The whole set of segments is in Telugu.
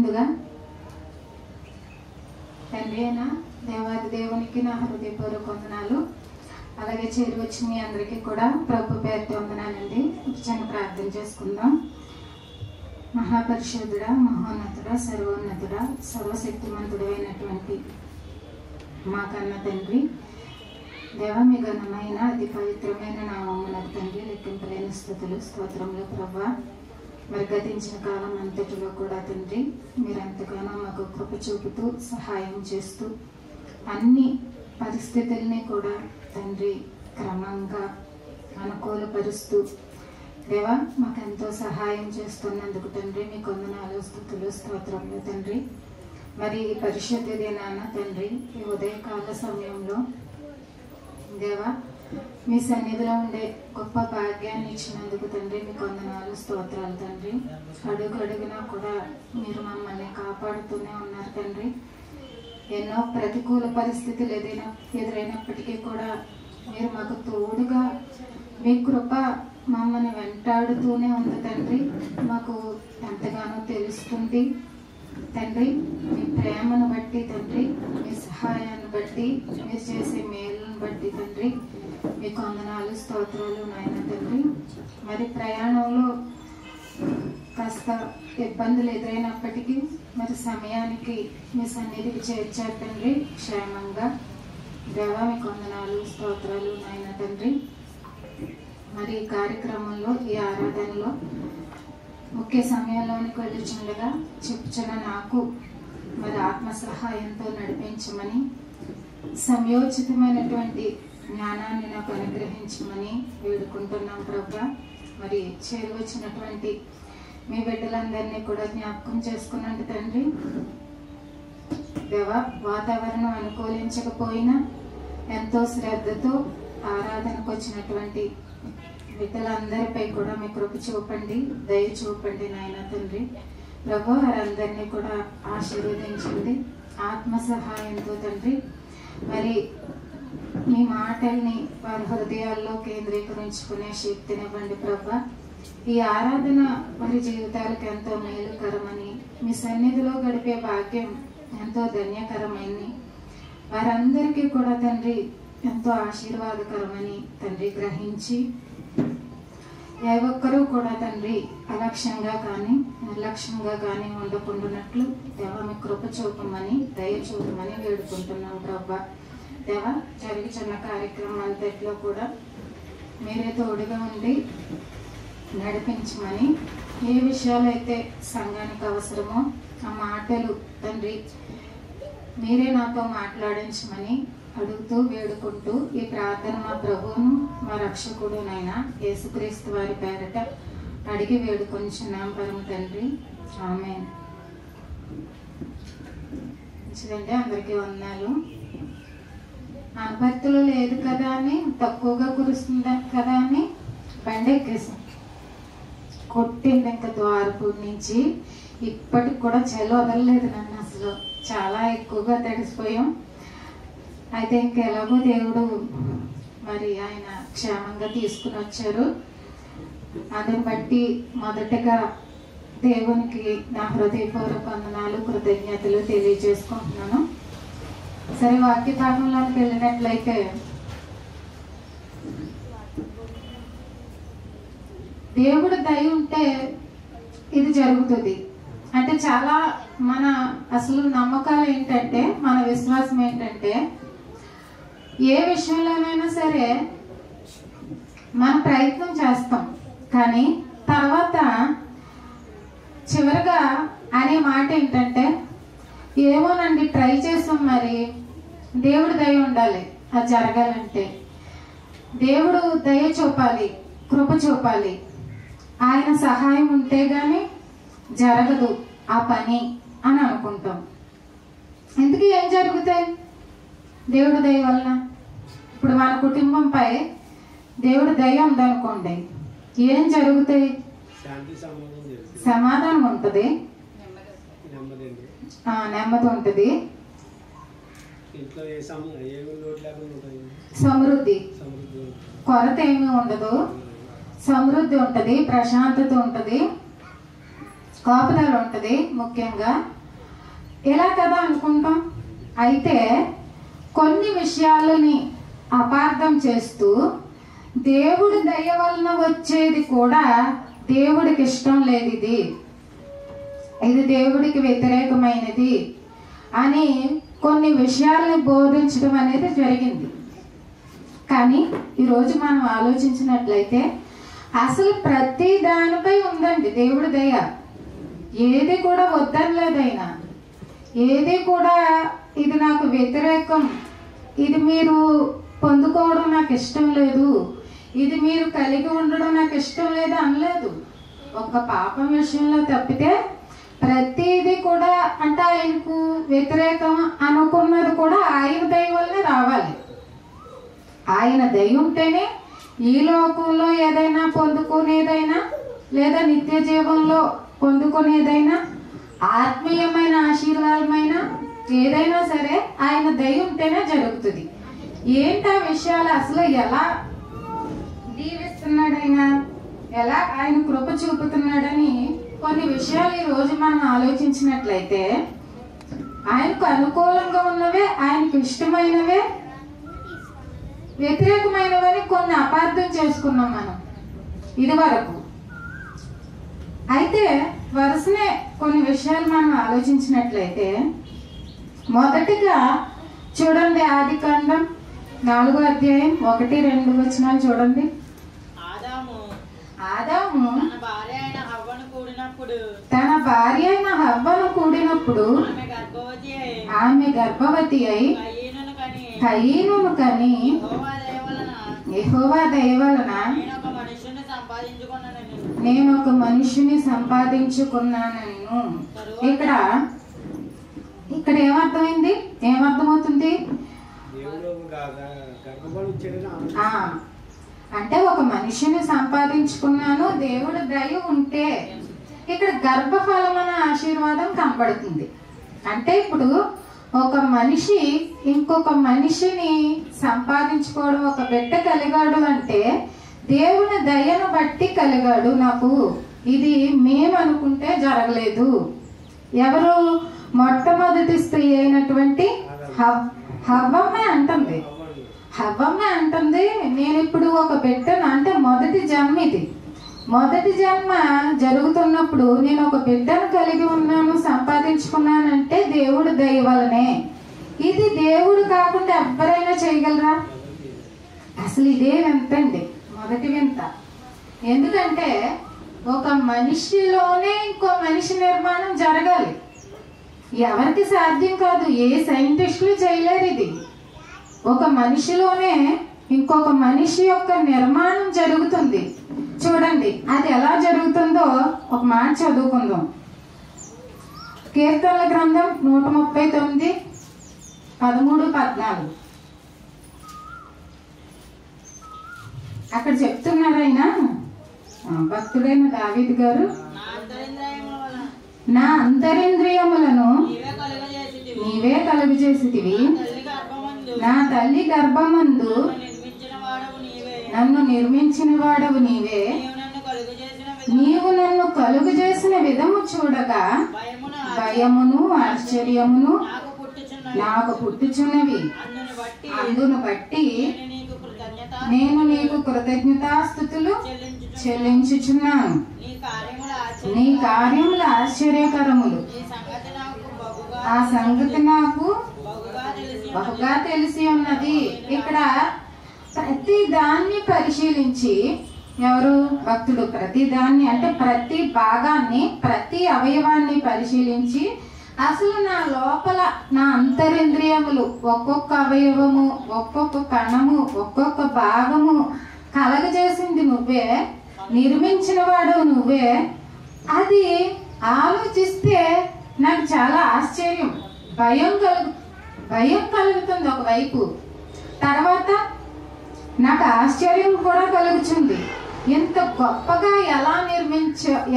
ముందుగా తండ్రి అయిన దేవాది దేవునికి నా హృదయపూర్వక వందనాలు. అలాగే చేరి వచ్చి మీ అందరికీ కూడా ప్రభు పేరుతో వందనాలండి. చిన్న ప్రార్థన చేసుకుందాం. మహాపరిషుద్ధుడా, మహోన్నతుడా, సర్వోన్నతుడా, సర్వశక్తిమంతుడు అయినటువంటి మా కన్న తండ్రి, దేవ మీ ఘనమైన అతి పవిత్రమైన నామమునకు తండ్రి లెక్కింపలేని స్తుతులు స్తోత్రములు ప్రభా. మరి గతించిన కాలం అంతటిలో కూడా తండ్రి మీరెంతగానో మాకు కృప చూపుతూ సహాయం చేస్తూ అన్ని పరిస్థితుల్ని కూడా తండ్రి క్రమంగా అనుకూలపరుస్తూ దేవా మాకెంతో సహాయం చేస్తున్నందుకు తండ్రి మీకు వందనాలు స్తుతులు స్తోత్రములు తండ్రి. మరి ఈ పరిశుద్ధ దినాన తండ్రి ఈ ఉదయకాల సమయంలో దేవా మీ సన్నిధిలో ఉండే గొప్ప భాగ్యాన్ని ఇచ్చినందుకు తండ్రి మీకు వందనాలు స్తోత్రాలు తండ్రి. అడుగు అడుగునా కూడా మీరు మమ్మల్ని కాపాడుతూనే ఉన్నారు తండ్రి. ఎన్నో ప్రతికూల పరిస్థితులు ఎదురైనప్పటికీ కూడా మీరు మాకు తోడుగా మీ కృప మమ్మల్ని వెంటాడుతూనే ఉంది తండ్రి. మాకు ఎంతగానో తెలుస్తుంది తండ్రి. మీ ప్రేమను బట్టి తండ్రి, మీ సహాయాన్ని బట్టి, మీరు చేసే మేలును బట్టి తండ్రి మీకు వందనాలు స్తోత్రాలు నాయన తండ్రి. మరి ప్రయాణంలో కాస్త ఇబ్బందులు ఎదురైనప్పటికీ మరి సమయానికి మీ సన్నిధికి చేర్చారు తండ్రి క్షేమంగా. దేవా మీకు వందనాలు స్తోత్రాలు నాయన తండ్రి. మరి ఈ కార్యక్రమంలో ఈ ఆరాధనలో ముఖ్య సమయంలోనికి వెళ్ళుచుండగా చెప్పుచున్న నాకు మరి ఆత్మ సహాయంతో నడిపించమని, సమయోచితమైనటువంటి జ్ఞానాన్ని నాకు అనుగ్రహించమని వేడుకుంటున్నాం ప్రభా. మరి చేరువచ్చినటువంటి మీ బిడ్డలందరినీ కూడా జ్ఞాపకం చేసుకున్నాండి తండ్రి. దేవా వాతావరణం అనుకూలించకపోయినా ఎంతో శ్రద్ధతో ఆరాధనకు వచ్చినటువంటి బిడ్డలందరిపై కూడా మీ కృప చూపండి, దయ చూపండి నాయన తండ్రి. ప్రభు వారందరినీ కూడా ఆశీర్వదించండి ఆత్మ సహాయంతో తండ్రి. మరి మీ మాటల్ని వారి హృదయాల్లో కేంద్రీకరించుకునే శక్తినివ్వండి ప్రభా. ఈ ఆరాధన వారి జీవితాలకు ఎంతో మేలుకరమని, మీ సన్నిధిలో గడిపే భాగ్యం ఎంతో ధన్యకరమని, వారందరికీ కూడా తండ్రి ఎంతో ఆశీర్వాదకరమని తండ్రి గ్రహించి ఏ ఒక్కరూ కూడా తండ్రి అలక్ష్యంగా కానీ నిర్లక్ష్యంగా కానీ ఉండకుండానట్లు దేవ మీ కృప చూపమని, దయ చూపమని వేడుకుంటున్నాం ప్రభా. దేవ జరుగుతున్న కార్యక్రమం అంతట్లో కూడా మీరే తోడుగా ఉండి నడిపించమని, ఏ విషయాలైతే సంఘానికి అవసరమో ఆ మాటలు తండ్రి మీరే నాతో మాట్లాడించమని అడుగుతూ వేడుకుంటూ ఈ ప్రార్థన మా ప్రభువును మా రక్షకుడు నైనా యేసుక్రీస్తు వారి పేరట అడిగి వేడుకొంచున్నాం పరమ తండ్రి, ఆమేన్. మంచిదండి, అందరికీ వందనాలు. అనుభక్తులు లేదు కదా అని, తక్కువగా కురుస్తుంది కదా అని బండి ఎక్కేసాం. కొట్టింది ఇంకా ద్వారపూడి నుంచి ఇప్పటికి కూడా చలి వదలలేదు నన్ను. అసలు చాలా ఎక్కువగా తడిసిపోయాం. అయితే ఇంకెలాగో దేవుడు మరి ఆయన క్షేమంగా తీసుకుని వచ్చారు. అందుని బట్టి మొదటగా దేవునికి నా హృదయపూర్వక వందనాలు కృతజ్ఞతలు తెలియజేసుకుంటున్నాను. సరే, వాక్య భాగంలోకి వెళ్ళినట్లయితే దేవుడు దయ ఉంటే ఇది జరుగుతుంది అంటే చాలా మన అసలు నమ్మకాలు ఏంటంటే, మన విశ్వాసం ఏంటంటే, ఏ విషయంలోనైనా సరే మనం ప్రయత్నం చేస్తాం కానీ తర్వాత చివరిగా అనే మాట ఏంటంటే, ఏమోనండి ట్రై చేస్తాం, మరి దేవుడు దయ ఉండాలి అది జరగాలంటే, దేవుడు దయ చూపాలి, కృప చూపాలి, ఆయన సహాయం ఉంటే గాని జరగదు ఆ పని అని అనుకుంటాం. ఎందుకు ఏం జరుగుతాయి దేవుడు దయ వలన? ఇప్పుడు మన కుటుంబంపై దేవుడు దయ ఉందనుకోండి, ఏం జరుగుతాయి? సమాధానం ఉంటుంది, నెమ్మది ఉంటుంది, సమృద్ధి, కొరత ఏమీ ఉండదు, సమృద్ధి ఉంటుంది, ప్రశాంతత ఉంటుంది, కాపుదల ఉంటుంది, ముఖ్యంగా ఇలా కదా అనుకుంటాం. అయితే కొన్ని విషయాలని అపార్థం చేస్తూ దేవుడి దయ వలన వచ్చేది కూడా దేవుడికి ఇష్టం లేదు, ఇది దేవుడికి వ్యతిరేకమైనది అని కొన్ని విషయాల్ని బోధించడం అనేది జరిగింది. కానీ ఈరోజు మనం ఆలోచించినట్లయితే అసలు ప్రతి దానిపై ఉందండి దేవుడి దయ. ఏది కూడా వద్దనలేదైనా, ఏది కూడా ఇది నాకు వ్యతిరేకం, ఇది మీరు పొందుకోవడం నాకు ఇష్టం లేదు, ఇది మీరు కలిగి ఉండడం నాకు ఇష్టం లేదు అనలేదు. ఒక్క పాపం విషయంలో తప్పితే ప్రతిదీ కూడా అంటే ఆయనకు వ్యతిరేకం అనుకున్నది కూడా ఆయన దయ వల్లే రావాలి. ఆయన దయ ఉంటేనే ఈ లోకంలో ఏదైనా పొందుకునేదైనా లేదా నిత్య జీవంలో పొందుకునేదైనా ఆత్మీయమైన ఆశీర్వాదమైన ఏదైనా సరే ఆయన దయ ఉంటేనే జరుగుతుంది. ఏంటి ఆ విషయాలు అసలు ఎలా దీవిస్తున్నాడు ఆయన, ఎలా ఆయన కృప చూపుతున్నాడని కొన్ని విషయాలు ఈ రోజు మనం ఆలోచించినట్లయితే ఆయనకు అనుకూలంగా ఉన్నవే, ఆయనకు ఇష్టమైనవే, వ్యతిరేకమైనవని కొన్ని అపార్థం చేసుకున్నాం మనం ఇది వరకు. అయితే వరుసనే కొన్ని విషయాలు మనం ఆలోచించినట్లయితే మొదటిగా చూడండి, ఆదికాండం 4వ అధ్యాయం 1-2 వచనాలు చూడండి. ఆదాము తన భార్య అయిన హవ్వను కూడినప్పుడు ఆమె గర్భవతి అయి కయీనును కని యెహోవా దయ వలన నేను ఒక మనుషుని సంపాదించుకున్నాను. ఇక్కడ ఏమర్థమైంది, ఏమర్థమవుతుంది అంటే ఒక మనిషిని సంపాదించుకున్నాను, దేవుడు దయ ఉంటే ఇక్కడ గర్భఫలం అనే ఆశీర్వాదం కనబడుతుంది. అంటే ఇప్పుడు ఒక మనిషి ఇంకొక మనిషిని సంపాదించుకోవడం, ఒక బిడ్డ కలిగాడు అంటే దేవుని దయను బట్టి కలిగాడు. నాకు ఇది మేము అనుకుంటే జరగలేదు. ఎవరు? మొట్టమొదటి స్త్రీ అయినటువంటి హవ్వమ్మ అంటుంది. హవ్వమ్మ అంటుంది, నేను ఇప్పుడు ఒక బిడ్డను, అంటే మొదటి జన్మ, ఇది మొదటి జన్మ జరుగుతున్నప్పుడు నేను ఒక బిడ్డను కలిగి ఉన్నాను, సంపాదించుకున్నానంటే దేవుడు దయ వలనే. ఇది దేవుడు కాకుండా ఎవరైనా చేయగలరా? అసలు ఇదే వింతండి, మొదటి వింత. ఎందుకంటే ఒక మనిషిలోనే ఇంకో మనిషి నిర్మాణం జరగాలి. ఎవరికి సాధ్యం కాదు, ఏ సైంటిస్టులు చేయలేరు ఇది. ఒక మనిషిలోనే ఇంకొక మనిషి యొక్క నిర్మాణం జరుగుతుంది. చూడండి అది ఎలా జరుగుతుందో ఒక మాట చదువుకుందాం. కీర్తనల గ్రంథం 139 13-14 అక్కడ చెప్తున్నారు ఆయన, భక్తుడైన దావీదు గారు, నా అంతరింద్రియములను నీవే కలుగు చేసితివి, నా తల్లి గర్భమందు నన్ను నిర్మించిన వాడవు నీవే, నీవు నన్ను కలుగు చేసిన విధము చూడగా భయమును ఆశ్చర్యమును నాకు పుట్టుచున్నవి. అందును బట్టి నేను నీకు కృతజ్ఞతాస్తుతులు చెల్లించుచున్నాను. నీ కార్యములు ఆశ్చర్యకరములు, ఆ సంగతి నాకు బహుగా తెలిసి ఉన్నది. ఇక్కడ ప్రతి దాన్ని పరిశీలించి, ఎవరు? భక్తుడు ప్రతి దాన్ని అంటే ప్రతి భాగాన్ని, ప్రతి అవయవాన్ని పరిశీలించి అసలు నా లోపల నా అంతరింద్రియములు ఒక్కొక్క అవయవము, ఒక్కొక్క కణము, ఒక్కొక్క భాగము కలగజేసింది నువ్వే, నిర్మించిన వాడు నువ్వే. అది ఆలోచిస్తే నాకు చాలా ఆశ్చర్యం, భయం కలుగుతుంది ఒకవైపు. తర్వాత నాకు ఆశ్చర్యం కూడా కలుగుతుంది. ఇంత గొప్పగా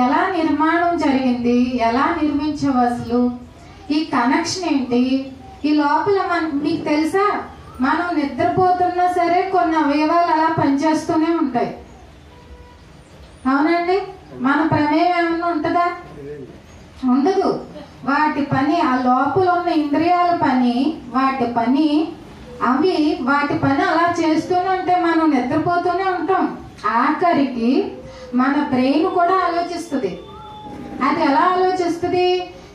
ఎలా నిర్మాణం జరిగింది, ఎలా నిర్మించవు, అసలు ఈ కనెక్షన్ ఏంటి, ఈ లోపల మీకు తెలుసా, మనం నిద్రపోతున్నా సరే కొన్ని అవయవాలు అలా పనిచేస్తూనే ఉంటాయి. అవునండి, మన ప్రమేయం ఏమన్నా ఉంటుందా? ఉండదు. వాటి పని, ఆ లోపల ఉన్న ఇంద్రియాల పని, వాటి పని అలా చేస్తూనే ఉంటే మనం నిద్రపోతూనే ఉంటాం. ఆఖరికి మన బ్రెయిన్ కూడా ఆలోచిస్తుంది. అది ఎలా ఆలోచిస్తుంది?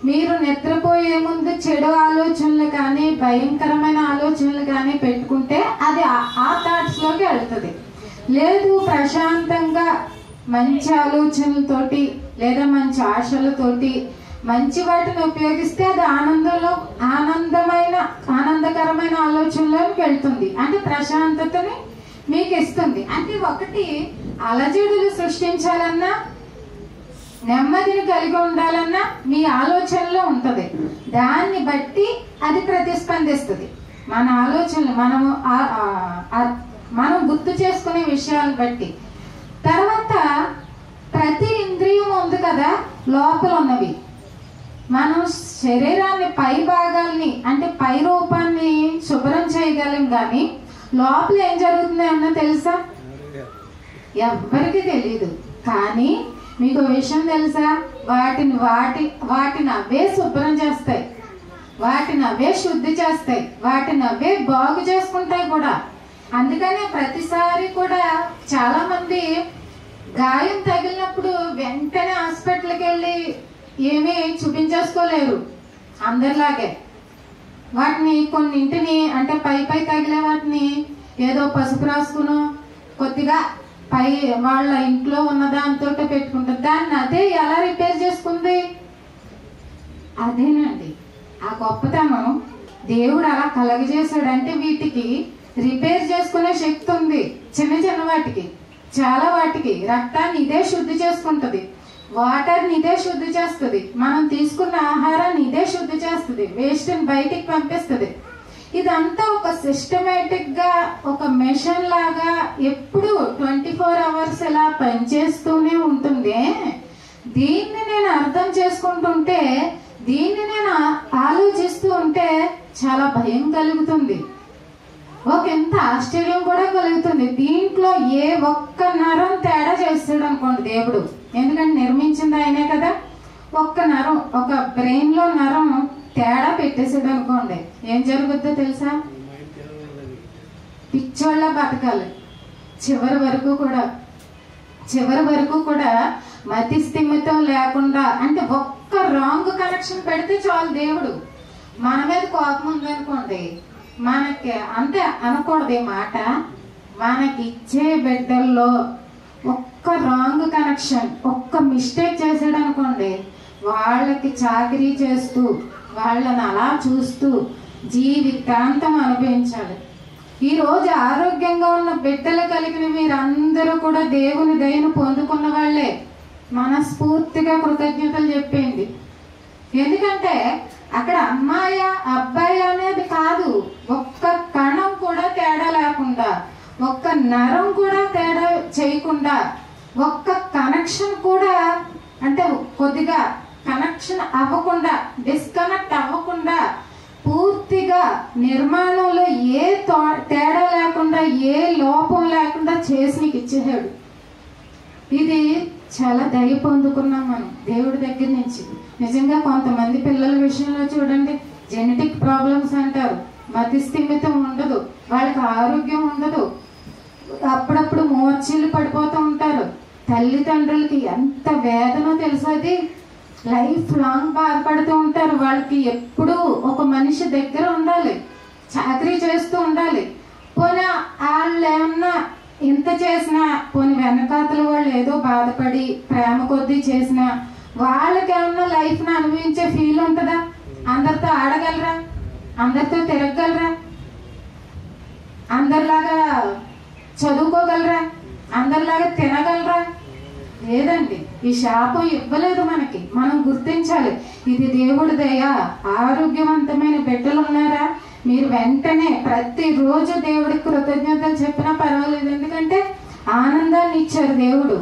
మీరు నిద్రపోయే ముందు చెడు ఆలోచనలు కానీ భయంకరమైన ఆలోచనలు కానీ పెట్టుకుంటే అది ఆ థాట్స్లోకి వెళ్తుంది. లేదు, ప్రశాంతంగా మంచి ఆలోచనలతోటి లేదా మంచి ఆశలతోటి మంచి వాటిని ఉపయోగిస్తే అది ఆనందకరమైన ఆలోచనలోకి వెళ్తుంది. అంటే ప్రశాంతతని మీకు ఇస్తుంది. అంటే ఒకటి అలజడులు సృష్టించాలన్నా, నెమ్మదిని కలిగి ఉండాలన్నా మీ ఆలోచనలో ఉంటుంది. దాన్ని బట్టి అది ప్రతిస్పందిస్తుంది. మన ఆలోచనలు మనం గుర్తు చేసుకునే విషయాలను బట్టి. తర్వాత ప్రతి ఇంద్రియం ఉంది కదా లోపల ఉన్నవి. మనం శరీరాన్ని పై భాగాల్ని అంటే పై రూపాన్ని శుభ్రం చేయగలం, కానీ లోపల ఏం జరుగుతుందో ఏమన్నా తెలుసా? ఎవ్వరికి తెలియదు. కానీ మీకు విషయం తెలుసా? వాటిని అవే శుభ్రం చేస్తాయి, వాటిని అవే శుద్ధి చేస్తాయి, వాటిని అవే బాగు చేసుకుంటాయి కూడా. అందుకనే ప్రతిసారి కూడా చాలా మంది గాయం తగిలినప్పుడు వెంటనే హాస్పిటల్కి వెళ్ళి ఏమీ చూపించేసుకోలేరు అందరిలాగే. వాటిని కొన్నింటిని అంటే పై తగిలే వాటిని ఏదో పసుపు రాసుకునో కొద్దిగా పై వాళ్ళ ఇంట్లో ఉన్న దాంతో పెట్టుకుంటారు. దాన్ని అదే ఎలా రిపేర్ చేసుకుంది? అదేనండి ఆ గొప్పతనం. దేవుడు అలా కలగజేశాడంటే వీటికి రిపేర్ చేసుకునే శక్తి ఉంది. చిన్న వాటికి, చాలా వాటికి రక్తాన్ని ఇదే శుద్ధి చేసుకుంటుంది, వాటర్ని ఇదే శుద్ధి చేస్తుంది, మనం తీసుకున్న ఆహారాన్ని ఇదే శుద్ధి చేస్తుంది, వేస్ట్ని బయటికి పంపిస్తుంది. ఇదంతా ఒక సిస్టమేటిక్ గా ఒక మెషిన్ లాగా ఎప్పుడు 24 hours ఇలా పనిచేస్తూనే ఉంటుంది. దీన్ని నేను అర్థం చేసుకుంటుంటే, దీన్ని నేను ఆలోచిస్తూ ఉంటే చాలా భయం కలుగుతుంది, ఎంత ఆశ్చర్యం కూడా కలుగుతుంది. దీంట్లో ఏ ఒక్క నరం తేడా చేస్తాడు అనుకోండి దేవుడు, ఎందుకంటే నిర్మించింది ఆయనే కదా. ఒక్క నరం, ఒక బ్రెయిన్ లో నరం తేడా పెట్టేసాడు అనుకోండి, ఏం జరుగుద్దో తెలుసా? పిచ్చోళ్ళ బతకాలి చివరి వరకు కూడా మతి స్థిమితం లేకుండా. అంటే ఒక్క రాంగ్ కనెక్షన్ పెడితే చాలు దేవుడు. మన మీద కోపం ఉందనుకోండి, మనకి అంతే అనకూడదు ఈ మాట. మనకి ఇచ్చే బిడ్డల్లో ఒక్క రాంగ్ కనెక్షన్, ఒక్క మిస్టేక్ చేసాడు అనుకోండి, వాళ్ళకి చాకరీ చేస్తూ వాళ్ళని అలా చూస్తూ జీవితాంతం అనుభవించాలి. ఈరోజు ఆరోగ్యంగా ఉన్న బిడ్డలు కలిగిన మీరందరూ కూడా దేవుని దయను పొందుకున్న వాళ్ళే. మనస్ఫూర్తిగా కృతజ్ఞతలు చెప్పేయండి. ఎందుకంటే అక్కడ అమ్మాయ అబ్బాయి అనేది కాదు, ఒక్క కణం కూడా తేడా లేకుండా, ఒక్క నరం కూడా తేడా చేయకుండా, ఒక్క కనెక్షన్ కూడా అంటే కొద్దిగా కనెక్షన్ అవ్వకుండా, డిస్కనెక్ట్ అవ్వకుండా, పూర్తిగా నిర్మాణంలో ఏ తేడా లేకుండా, ఏ లోపం లేకుండా చేసి నీకు ఇచ్చేసాడు. ఇది చాలా దయ పొందుకున్నాం మనం దేవుడి దగ్గర నుంచి. నిజంగా కొంతమంది పిల్లల విషయంలో చూడండి, జెనెటిక్ ప్రాబ్లమ్స్ అంటారు, మతి స్థిమితం ఉండదు, వాళ్ళకి ఆరోగ్యం ఉండదు, అప్పుడప్పుడు మూర్ఛలు పడిపోతూ ఉంటారు. తల్లిదండ్రులకి ఎంత వేదనో తెలుసు, అది లైఫ్ లాంగ్ బాధపడుతూ ఉంటారు. వాళ్ళకి ఎప్పుడూ ఒక మనిషి దగ్గర ఉండాలి, చాకరీ చేస్తూ ఉండాలి. పోనీ వాళ్ళు ఏమన్నా ఇంత చేసినా, పోనీ వెనకాతల వాళ్ళు ఏదో బాధపడి ప్రేమ కొద్దీ చేసినా, వాళ్ళకేమన్నా లైఫ్ని అనుభవించే ఫీల్ ఉంటుందా? అందరితో ఆడగలరా? అందరితో తిరగగలరా? అందరిలాగా చదువుకోగలరా? అందరిలాగా తినగలరా? లేదండి. ఈ శాపం ఇవ్వలేదు మనకి. మనం గుర్తించాలి, ఇది దేవుడి దయ. ఆరోగ్యవంతమైన బిడ్డలు ఉన్నారా? మీరు వెంటనే ప్రతిరోజు దేవుడికి కృతజ్ఞతలు చెప్పినా పర్వాలేదు. ఎందుకంటే ఆనందాన్ని ఇచ్చారు దేవుడు.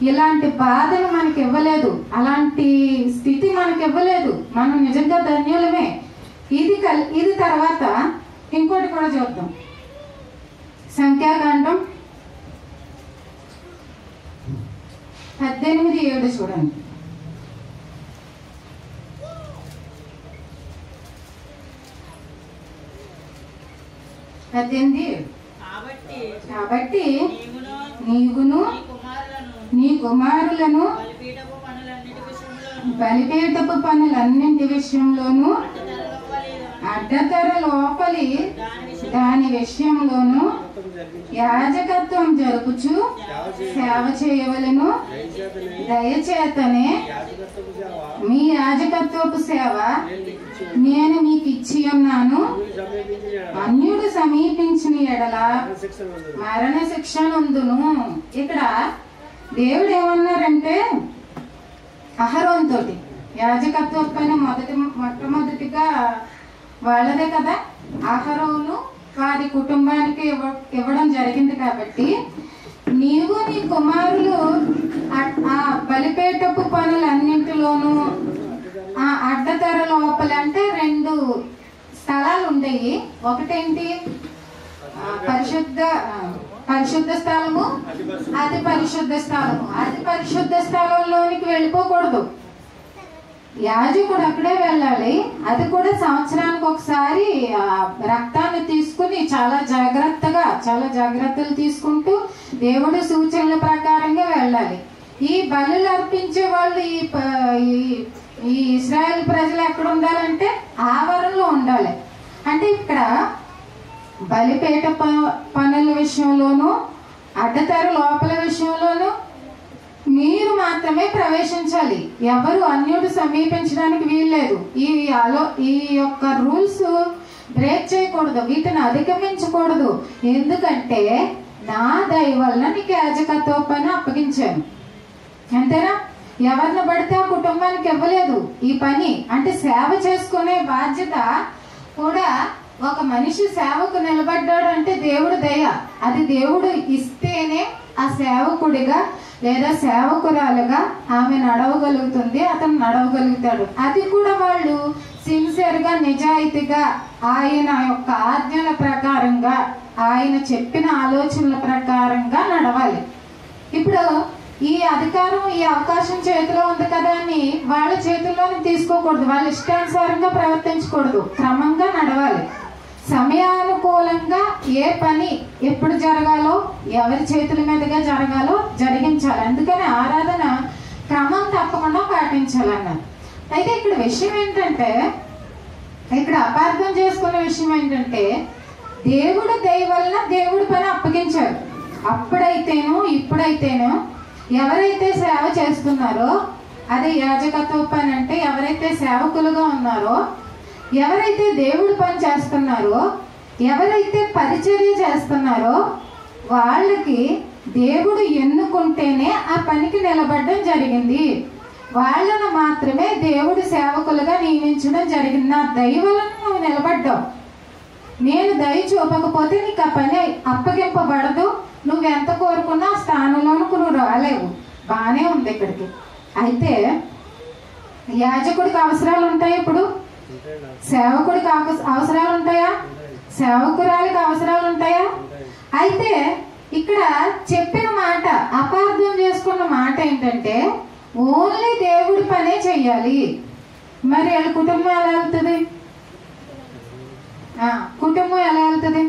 ఇలాంటి బాధలు మనకి ఇవ్వలేదు, అలాంటి స్థితి మనకి ఇవ్వలేదు. మనం నిజంగా ధన్యులమే. ఇది తర్వాత ఇంకోటి కూడా చూద్దాం. సంఖ్యాకాండం 18:7 చూడండి. 18 కాబట్టి నీవును నీ కుమారులను బలిపీఠపు పనులన్నింటి విషయంలోనూ అడ్డతెర లోపలి దాని విషయంలోనూ యాజకత్వం జరుపుచు సేవ చేయవలెను. దయచేతనే మీ యాజకత్వపు సేవ నేను మీకు ఇచ్చి ఉన్నాను. అన్యుడు సమీపించిన ఎడల మరణ శిక్ష నందును. ఇక్కడ దేవుడు ఏమన్నారంటే అహరోన్ తోటి యాజకత్వం పైన మొట్టమొదటిగా వాళ్ళదే కదా, అహరోను వారి కుటుంబానికి ఇవ్వడం జరిగింది. కాబట్టి నీవు నీ కుమారులు ఆ బలిపీఠపు పనులన్నింటిలోనూ ఆ అడ్డతెర లోపల అంటే 2 స్థలాలు ఉండేవి. ఒకటేంటి పరిశుద్ధ స్థలము, అతి పరిశుద్ధ స్థలము. అతి పరిశుద్ధ స్థలంలోనికి వెళ్ళిపోకూడదు, యాజకుడు అక్కడే వెళ్ళాలి. అది కూడా సంవత్సరానికి ఒకసారి రక్తాన్ని తీసుకుని చాలా జాగ్రత్తలు తీసుకుంటూ దేవుడి సూచనల ప్రకారంగా వెళ్ళాలి. ఈ బలులు అర్పించే వాళ్ళు ఈ ఇశ్రాయేల్ ప్రజలు ఎక్కడ ఉండాలంటే ఆవరణలో ఉండాలి. అంటే ఇక్కడ బలిపీఠ పనుల విషయంలోనూ అడ్డతెర లోపల విషయంలోనూ మీరు మాత్రమే ప్రవేశించాలి. ఎవరు అన్యుడు సమీపించడానికి వీల్లేదు. ఈ యొక్క రూల్స్ బ్రేక్ చేయకూడదు, వీటిని అధిగమించకూడదు. ఎందుకంటే నా దయ వలన నీకు యాజకత్వ పని అప్పగించాను, అంతేనా? ఎవరిని పడితే ఆ కుటుంబానికి ఇవ్వలేదు ఈ పని. అంటే సేవ చేసుకునే బాధ్యత కూడా ఒక మనిషి సేవకు నిలబడ్డాడు అంటే దేవుడు దయ. అది దేవుడు ఇస్తేనే ఆ సేవకుడిగా లేదా సేవకురాలుగా ఆమె నడవగలుగుతుంది, అతను నడవగలుగుతాడు. అది కూడా వాళ్ళు సిన్సియర్గా నిజాయితీగా ఆయన యొక్క ఆజ్ఞల ప్రకారంగా ఆయన చెప్పిన ఆలోచనల ప్రకారంగా నడవాలి. ఇప్పుడు ఈ అధికారం ఈ అవకాశం చేతిలో ఉంది కదా అని వాళ్ళ చేతుల్లోనే తీసుకోకూడదు, వాళ్ళ ఇష్టానుసారంగా ప్రవర్తించకూడదు. క్రమంగా నడవాలి, సమయానుకూలంగా ఏ పని ఎప్పుడు జరగాలో ఎవరి చేతుల మీదుగా జరగాలో జరిగించాలి. అందుకని ఆరాధన క్రమం తప్పకుండా పాటించాలన్నారు. అయితే ఇక్కడ విషయం ఏంటంటే, ఇక్కడ అపార్థం చేసుకునే విషయం ఏంటంటే, దేవుడు దయ వలన దేవుడి పని అప్పగించారు. అప్పుడైతేనో ఇప్పుడైతేనో ఎవరైతే సేవ చేస్తున్నారో, అదే యాజకత్వ పని అంటే ఎవరైతే సేవకులుగా ఉన్నారో, ఎవరైతే దేవుడి పని చేస్తున్నారో, ఎవరైతే పరిచర్య చేస్తున్నారో వాళ్ళకి దేవుడు ఎన్నుకుంటేనే ఆ పనికి నిలబడడం జరిగింది. వాళ్ళను మాత్రమే దేవుడు సేవకులుగా నియమించడం జరిగింది. నా దయ వలన నువ్వు నిలబడ్డావు. నేను దయ చూపకపోతే నీకు ఆ పని అప్పగింపబడదు. నువ్వెంత కోరుకున్నా ఆ స్థానంలోనికి నువ్వు రాలేవు. బాగానే ఉంది ఇక్కడికి. అయితే యాజకుడికి అవసరాలు ఉంటాయి, ఇప్పుడు సేవకుడికి అవసరాలు ఉంటాయా, సేవకురాలికి అవసరాలు ఉంటాయా? అయితే ఇక్కడ చెప్పిన మాట అపార్థం చేసుకున్న మాట ఏంటంటే, ఓన్లీ దేవుడి పనే చెయ్యాలి. మరి వాళ్ళ కుటుంబం ఎలా వెళ్తుంది? కుటుంబం ఎలా వెళ్తుంది?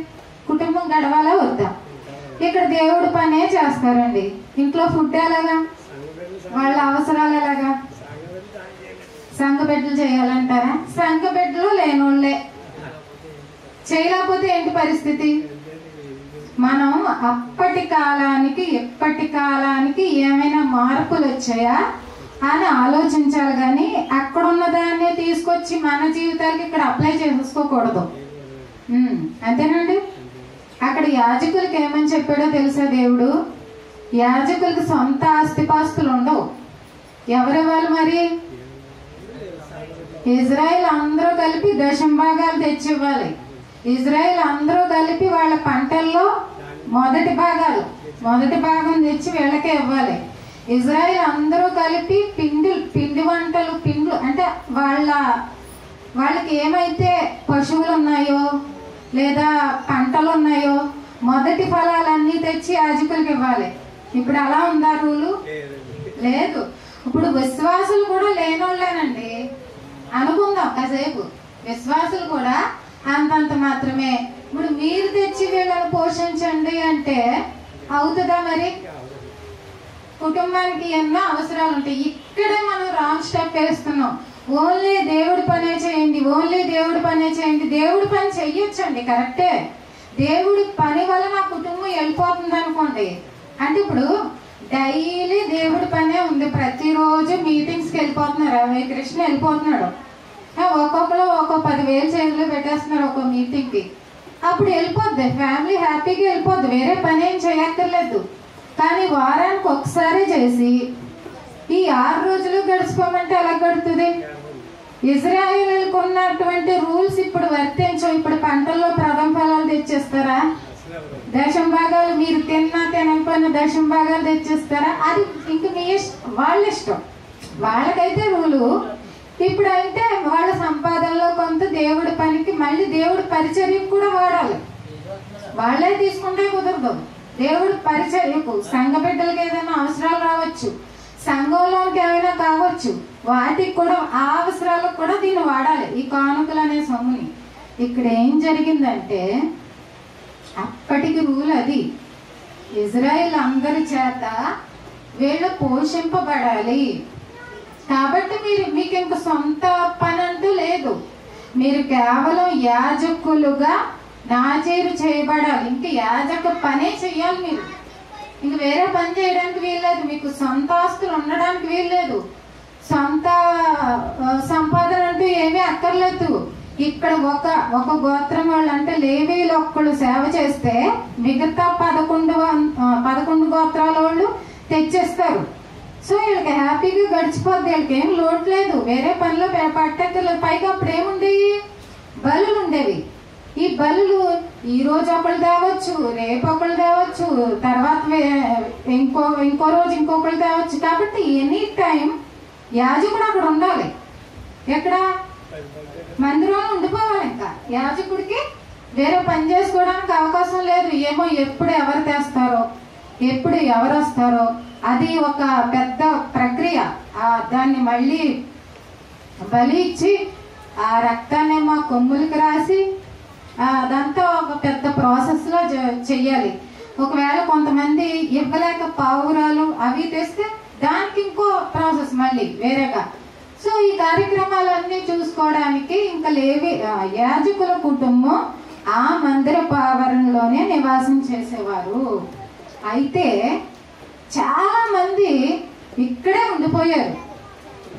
కుటుంబం గడవాలా వద్దా? ఇక్కడ దేవుడి పనే చేస్తారండి. ఇంట్లో ఫుడ్ ఎలాగా, వాళ్ళ అవసరాలు ఎలాగా? సంఘ బిడ్డలు చేయాలంటారా? సంఘ బిడ్డలు లేనోళ్లే చేయలేకపోతే ఏంటి పరిస్థితి? మనం అప్పటి కాలానికి ఇప్పటి కాలానికి ఏమైనా మార్పులు వచ్చాయా అని ఆలోచించాలి, కానీ అక్కడున్న దాన్ని తీసుకొచ్చి మన జీవితాలకి ఇక్కడ అప్లై చేసుకోకూడదు. అంతేనండి. అక్కడ యాజకులకి ఏమని చెప్పాడో తెలుసా దేవుడు? యాజకులకి సొంత ఆస్తిపాస్తులు ఉండవు. ఎవరెవాళ్ళు మరి? ఇజ్రాయెల్ అందరూ కలిపి దశంభాగాలు తెచ్చివ్వాలి. ఇజ్రాయెల్ అందరూ కలిపి వాళ్ళ పంటల్లో మొదటి భాగం తెచ్చి వీళ్ళకే ఇవ్వాలి. ఇజ్రాయెల్ అందరూ కలిపి పిండి వంటలు అంటే వాళ్ళకి ఏమైతే పశువులు ఉన్నాయో లేదా పంటలు ఉన్నాయో మొదటి ఫలాలన్నీ తెచ్చి యాజకులకు ఇవ్వాలి. ఇప్పుడు అలా ఉందా రూలు? లేదు. ఇప్పుడు విశ్వాసులు కూడా లేనోళ్ళేనండి అనుకుందాం కాసేపు. విశ్వాసులు కూడా అంతంత మాత్రమే. ఇప్పుడు మీరు తెచ్చి వీళ్ళని పోషించండి అంటే అవుతుందా? మరి కుటుంబానికి ఎన్నో అవసరాలు ఉంటాయి. ఇక్కడే మనం రాంగ్ స్టెప్ వేస్తున్నాం. ఓన్లీ దేవుడి పనే చేయండి, ఓన్లీ దేవుడి పనే చేయండి. దేవుడి పని చెయ్యొచ్చండి, కరెక్టే. దేవుడి పని వల్ల నా కుటుంబం వెళ్ళిపోతుంది అనుకోండి. అంటే ఇప్పుడు డైలీ దేవుడి పనే ఉంది, ప్రతిరోజు మీటింగ్స్కి వెళ్ళిపోతున్నారు. రవి కృష్ణ వెళ్ళిపోతున్నాడు, ఒక్కొక్కరు ఒక్కో 10,000 చేతులు పెట్టేస్తున్నారు ఒక్కో మీటింగ్కి. అప్పుడు వెళ్ళిపోద్ది, ఫ్యామిలీ హ్యాపీగా వెళ్ళిపోద్ది, వేరే పని ఏం చేయక్కర్లేదు. కానీ వారానికి ఒకసారి చేసి ఈ 6 రోజులు గడిచిపోమంటే ఎలా గడుతుంది? ఇజ్రాయేలుకు ఉన్నటువంటి రూల్స్ ఇప్పుడు వర్తించవు. ఇప్పుడు పంటల్లో ప్రథమ ఫలాలు తెచ్చేస్తారా? దశమ భాగాలు మీరు తిన్నా తినకపోయినా దశమ భాగాలు తెచ్చేస్తారా? అది ఇంక మీ వాళ్ళ ఇష్టం, వాళ్ళకైతే రూలు. ఇప్పుడు అయితే వాళ్ళ సంపాదనలో కొంత దేవుడి పనికి, మళ్ళీ దేవుడి పరిచర్యకు కూడా వాడాలి. వాళ్ళే తీసుకుంటే కుదరదు. దేవుడి పరిచర్యకు సంఘ బిడ్డలకి ఏదైనా అవసరాలు రావచ్చు, సంఘంలోకి ఏమైనా కావచ్చు, వాటికి కూడా ఆ అవసరాలకు కూడా దీన్ని వాడాలి, ఈ కానుకలు అనే సొమ్ముని. ఇక్కడ ఏం జరిగిందంటే అప్పటికి రూల్ అది, ఇజ్రాయిల్ అందరి చేత వీళ్ళు పోషింపబడాలి. కాబట్టి మీకు ఇంక సొంత పని అంటూ లేదు. మీరు కేవలం యాజకులుగా నాజీరు చేయబడాలి. ఇంక యాజక పనే చెయ్యాలి మీరు. ఇంక వేరే పని చేయడానికి వీల్లేదు. మీకు సొంత ఆస్తులు ఉండడానికి వీల్లేదు. సొంత సంపాదన అంటూ ఏమీ అక్కర్లేదు. ఇక్కడ ఒక గోత్రం వాళ్ళు అంటే లేవీలు ఒక్కళ్ళు సేవ చేస్తే మిగతా 11 గోత్రాల వాళ్ళు తెచ్చేస్తారు. సో వీళ్ళకి హ్యాపీగా గడిచిపోద్ది, వీళ్ళకి ఏం లోటు లేదు, వేరే పనిలో పట్టక్కర్లేదు. పైగా అప్పుడు ఏముండేవి? బలులు ఉండేవి. ఈ బలులు ఈ రోజు ఒకళ్ళు తేవచ్చు, రేపు ఒకళ్ళు తేవచ్చు, తర్వాత ఇంకో రోజు ఇంకొకళ్ళు తేవచ్చు. కాబట్టి ఎనీ టైం యాజకుడు అక్కడ ఉండాలి. ఎక్కడ? మందిరంలో ఉండిపోవాలి. ఇంకా యాజకుడికి వేరే పని చేసుకోవడానికి అవకాశం లేదు. ఏమో ఎప్పుడు ఎవరు తెస్తారో, ఎప్పుడు ఎవరు వస్తారో, అది ఒక పెద్ద ప్రక్రియ. దాన్ని మళ్ళీ బలి ఇచ్చి ఆ రక్తాన్ని మా కొమ్ములకి రాసి అదంతా ఒక పెద్ద ప్రాసెస్లో చెయ్యాలి. ఒకవేళ కొంతమంది ఇవ్వలేక పావురాలు అవి తెస్తే దానికి ఇంకో ప్రాసెస్ మళ్ళీ వేరేగా. సో ఈ కార్యక్రమాలన్నీ చూసుకోవడానికి ఇంకా యాజకుల కుటుంబం ఆ మందిర ఆవరణలోనే నివాసం చేసేవారు. అయితే చాలా మంది ఇక్కడే ఉండిపోయారు.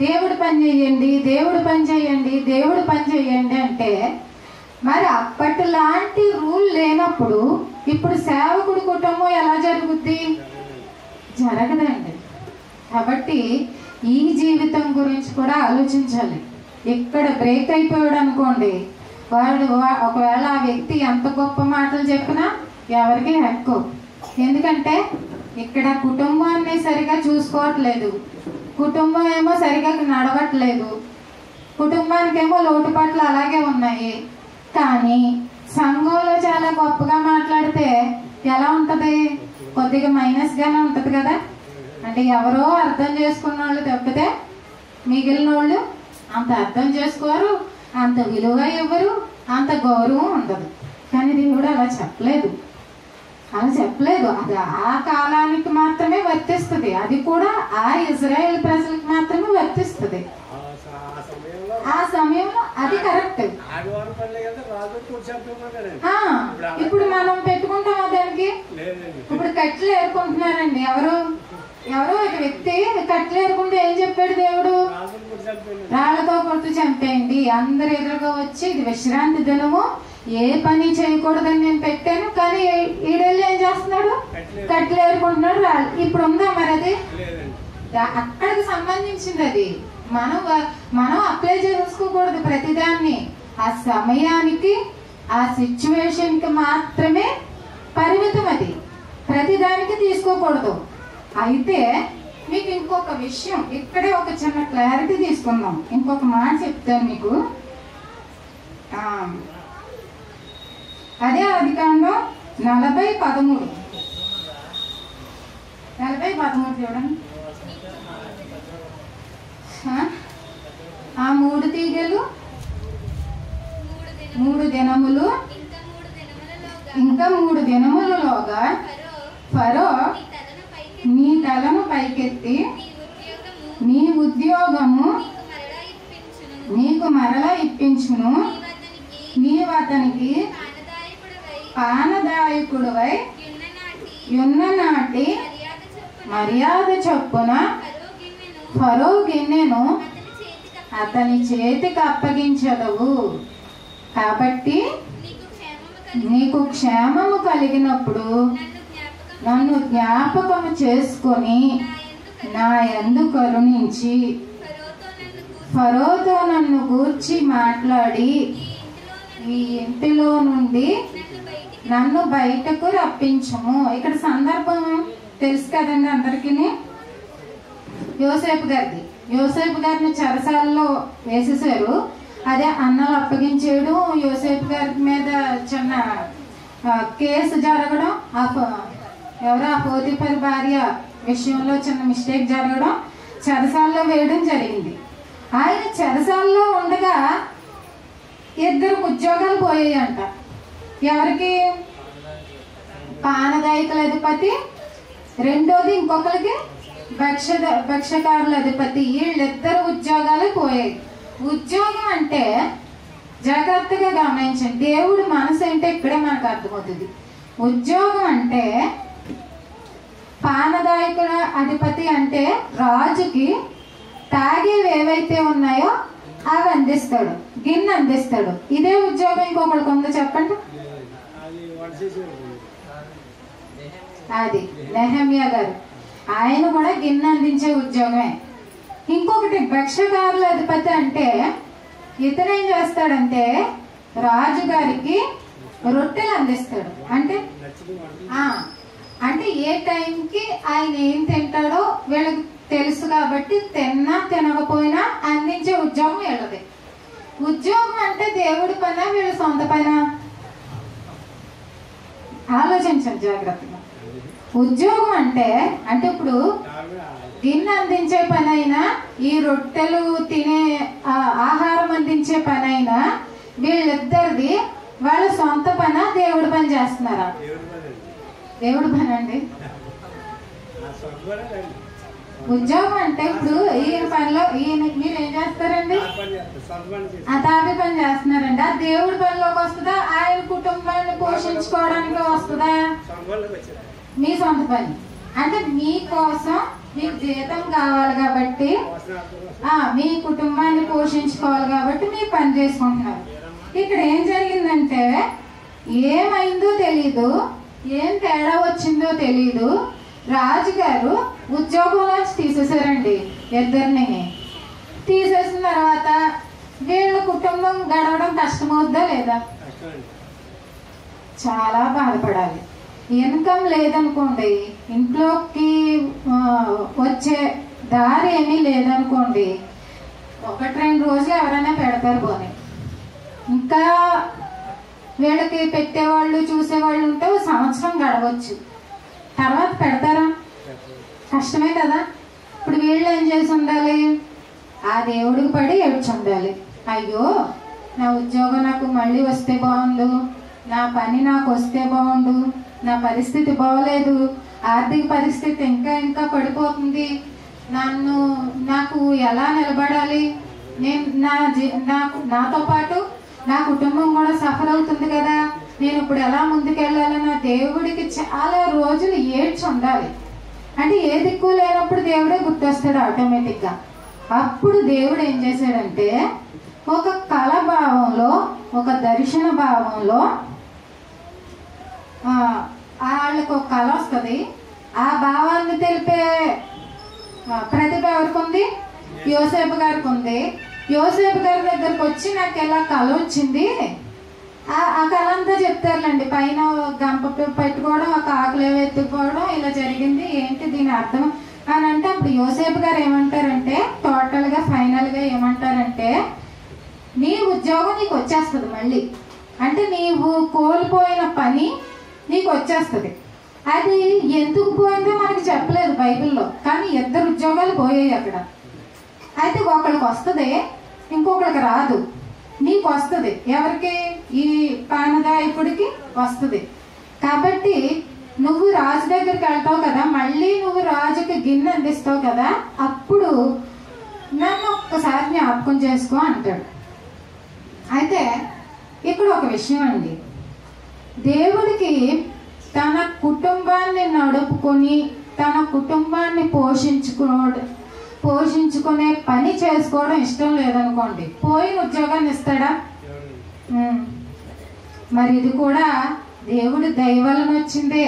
దేవుడు పని చేయండి, దేవుడు పని చేయండి, దేవుడు పని చేయండి అంటే మరి అప్పటి లాంటి రూల్ లేనప్పుడు ఇప్పుడు సేవకుడి కుటుంబం ఎలా జరుగుద్ది? జరగదండి. కాబట్టి ఈ జీవితం గురించి కూడా ఆలోచించాలి. ఇక్కడ బ్రేక్ అయిపోయాడు అనుకోండి, వాడు ఒకవేళ ఆ వ్యక్తి ఎంత గొప్ప మాటలు చెప్పినా ఎవరికి హక్కు. ఎందుకంటే ఇక్కడ కుటుంబాన్ని సరిగా చూసుకోవట్లేదు, కుటుంబం ఏమో సరిగా నడవట్లేదు, కుటుంబానికేమో లోటుపాట్లు అలాగే ఉన్నాయి. కానీ సంఘంలో చాలా గొప్పగా మాట్లాడితే ఎలా ఉంటుంది? కొద్దిగా మైనస్గానే ఉంటుంది కదా. అంటే ఎవరో అర్థం చేసుకున్న వాళ్ళు తప్పితే మిగిలిన వాళ్ళు అంత అర్థం చేసుకోరు, అంత విలువ ఇవ్వరు, అంత గౌరవం ఉండదు. కానీ దేవుడు అలా చెప్పలేదు. అది ఆ కాలానికి మాత్రమే వర్తిస్తుంది. అది కూడా ఆ ఇజ్రాయెల్ ప్రజలకు మాత్రమే వర్తిస్తుంది. ఆ సమయంలో అది కరెక్ట్. ఇప్పుడు మనం పెట్టుకుంటాం దానికి. ఇప్పుడు కట్టెలు ఏరుకుంటున్నారండి. ఎవరో ఒక వ్యక్తి కట్టెలు ఏరుకుంటే ఏం చెప్పాడు దేవుడు? రాళ్లతో కొట్టు చంపేయండి. అందరు ఎదురుగా వచ్చి ఇది విశ్రాంతి దినము, ఏ పని చేయకూడదని నేను పెట్టాను. కానీ ఈడెళ్ళి ఏం చేస్తున్నాడు? కట్టెలు ఏరుకుంటున్నాడు. ఇప్పుడు ఉందా మరి? అది అక్కడికి సంబంధించింది. అది మనం అప్లై చేసుకోకూడదు ప్రతిదాన్ని. ఆ సమయానికి ఆ సిచ్యువేషన్ కి మాత్రమే పరిమితం. అది ప్రతిదానికి తీసుకోకూడదు. అయితే మీకు ఇంకొక విషయం, ఇక్కడే ఒక చిన్న క్లారిటీ తీసుకుందాం. ఇంకొక మాట చెప్తాను మీకు. అదే ఆదికాండం 40:13 చూడండి. ఆ 3 తీగలు ఇంకా 3 దినములలోగా ఫరో నీ తలను పైకెత్తి నీ ఉద్యోగము నీకు మరలా ఇప్పించును, నీవు అతనికి పానదాయకుడివై యున్న నాటి మర్యాద చొప్పున ఫరో గిన్నెను అతని చేతికి అప్పగించదవు. కాబట్టి నీకు క్షేమము కలిగినప్పుడు నన్ను జ్ఞాపకము చేసుకొని నా యందు కరుణించి ఫరోతో నన్ను గూర్చి మాట్లాడి ఈ ఇంటిలో నుండి నన్ను బయటకు రప్పించము. ఇక్కడ సందర్భం తెలుసు కదండి అందరికీ. యోసేపు గారిని చెరసాలలో వేసేసారు. అదే అన్నలు అప్పగించేయడం, యోసేపు గారి మీద చిన్న కేసు జరగడం, ఆ పోతీఫరు భార్య విషయంలో చిన్న మిస్టేక్ జరగడం, చెరసాలలో వేయడం జరిగింది. ఆయన చెరసాలలో ఉండగా 2 ఉద్యోగాలు పోయాయంట. ఎవరికి? పానదాయకుల అధిపతి, రెండోది ఇంకొకరికి భిక్షకారుల అధిపతి. వీళ్ళిద్దరు ఉద్యోగాలు పోయాయి. ఉద్యోగం అంటే జాగ్రత్తగా గమనించండి, దేవుడి మనసు అంటే ఇక్కడే మనకు అర్థమవుతుంది. ఉద్యోగం అంటే పానదాయకుల అధిపతి అంటే రాజుకి తాగేవి ఏవైతే ఉన్నాయో అవి అందిస్తాడు, గిన్నె అందిస్తాడు. ఇదే ఉద్యోగం ఇంకొకరికి ఉందో చెప్పండి? అది నెహమ్యా గారు, ఆయన కూడా గిన్నె అందించే ఉద్యోగమే. ఇంకొకటి భిక్షకారుల అధిపతి అంటే ఇతనేం చేస్తాడంటే రాజుగారికి రొట్టెలు అందిస్తాడు. అంటే ఏ టైంకి ఆయన ఏం తింటాడో వీళ్ళకి తెలుసు కాబట్టి తిన్నా తినకపోయినా అందించే ఉద్యోగం వీళ్ళది. ఉద్యోగం అంటే దేవుడి పైన వీళ్ళ సొంత పైన ఆలోచించండి జాగ్రత్తగా. ఉద్యోగం అంటే ఇప్పుడు గిన్నె అందించే పని అయినా, ఈ రొట్టెలు తినే ఆహారం అందించే పని అయినా వీళ్ళిద్దరిది వాళ్ళ సొంత పని, దేవుడి పని చేస్తున్నారా? దేవుడి పని అండి. ఉద్యోగం అంటే ఇప్పుడు ఈయన పనిలో మీరు ఏం చేస్తారండి? ఆ తాపి పని చేస్తున్నారండి. ఆ దేవుడి పనిలోకి వస్తుందా? ఆయన కుటుంబాన్ని పోషించుకోవడానికి వస్తుందా? మీ సొంత పని. అంటే మీకోసం మీకు జీతం కావాలి కాబట్టి, మీ కుటుంబాన్ని పోషించుకోవాలి కాబట్టి మీరు పని చేసుకుంటున్నారు. ఇక్కడ ఏం జరిగిందంటే ఏమైందో తెలీదు, ఏం తేడా వచ్చిందో తెలీదు. రాజుగారు ఉద్యోగంలో తీసేశారండి. ఇద్దరిని తీసేసిన తర్వాత వీళ్ళ కుటుంబం గడవడం కష్టమవుద్దా లేదా? చాలా బాధపడాలి. ఇన్కమ్ లేదనుకోండి, ఇంట్లోకి వచ్చే దారి ఏమీ లేదనుకోండి, 1-2 రోజులు ఎవరైనా పెడతారు పోనీ. ఇంకా వీళ్ళకి పెట్టేవాళ్ళు చూసేవాళ్ళు ఉంటే 1 సంవత్సరం గడవచ్చు. తర్వాత పెడతారా? కష్టమే కదా. ఇప్పుడు వీళ్ళు ఏం చేసి ఉండాలి? ఆ దేవుడికి పడి ఏడ్చి ఉండాలి. అయ్యో నా ఉద్యోగం నాకు మళ్ళీ వస్తే బాగుండు, నా పని నాకు వస్తే బాగుండు, నా పరిస్థితి బాగోలేదు, ఆర్థిక పరిస్థితి ఇంకా పడిపోతుంది, నాకు ఎలా నిలబడాలి, నాతో పాటు నా కుటుంబం కూడా సఫర్ అవుతుంది కదా, నేను ఇప్పుడు ఎలా ముందుకెళ్ళాలన్న దేవుడికి చాలా రోజులు ఏడ్చి ఉండాలి. అంటే ఏ దిక్కు లేనప్పుడు దేవుడే గుర్తొస్తాడు ఆటోమేటిక్గా. అప్పుడు దేవుడు ఏం చేశాడంటే ఒక కళ భావంలో, ఒక దర్శన భావంలో వాళ్ళకు ఒక కళ వస్తుంది. ఆ భావాన్ని తెలిపే ప్రతిభ ఎవరికి ఉంది? యోసేపు గారికి ఉంది. యోసేపు గారి దగ్గరకు వచ్చి నాకు ఎలా కళ వచ్చింది, ఆ కళ అంతా చెప్తారులేండి. పైన గంప పెట్టుకోవడం, ఒక ఆకులు ఎత్తుకోవడం, ఇలా జరిగింది, ఏంటి దీని అర్థం అని అంటే అప్పుడు యోసేపు గారు ఏమంటారంటే టోటల్గా ఫైనల్గా ఏమంటారంటే నీ ఉద్యోగం నీకు వచ్చేస్తుంది మళ్ళీ. అంటే నీవు కోల్పోయిన పని నీకు వచ్చేస్తుంది. అది ఎందుకు పోయిందో మనకి చెప్పలేదు బైబిల్లో, కానీ 2 ఉద్యోగాలు పోయాయి అక్కడ. అయితే ఒకళ్ళకి వస్తుంది, ఇంకొకరికి రాదు. నీకు వస్తుంది. ఎవరికి? ఈ పానదాయకుడికి వస్తుంది. కాబట్టి నువ్వు రాజు దగ్గరికి వెళ్తావు కదా, మళ్ళీ నువ్వు రాజుకి గిన్నె అందిస్తావు కదా, అప్పుడు నన్ను ఒక్కసారి జ్ఞాపకం చేసుకో అంటాడు. అయితే ఇక్కడ ఒక విషయం అండి, దేవుడికి తన కుటుంబాన్ని నడుపుకొని తన కుటుంబాన్ని పోషించుకునే పని చేసుకోవడం ఇష్టం లేదనుకోండి, పోయిన ఉద్యోగాన్ని ఇస్తాడా? మరి ఇది కూడా దేవుడి దయ వలన వచ్చిందే.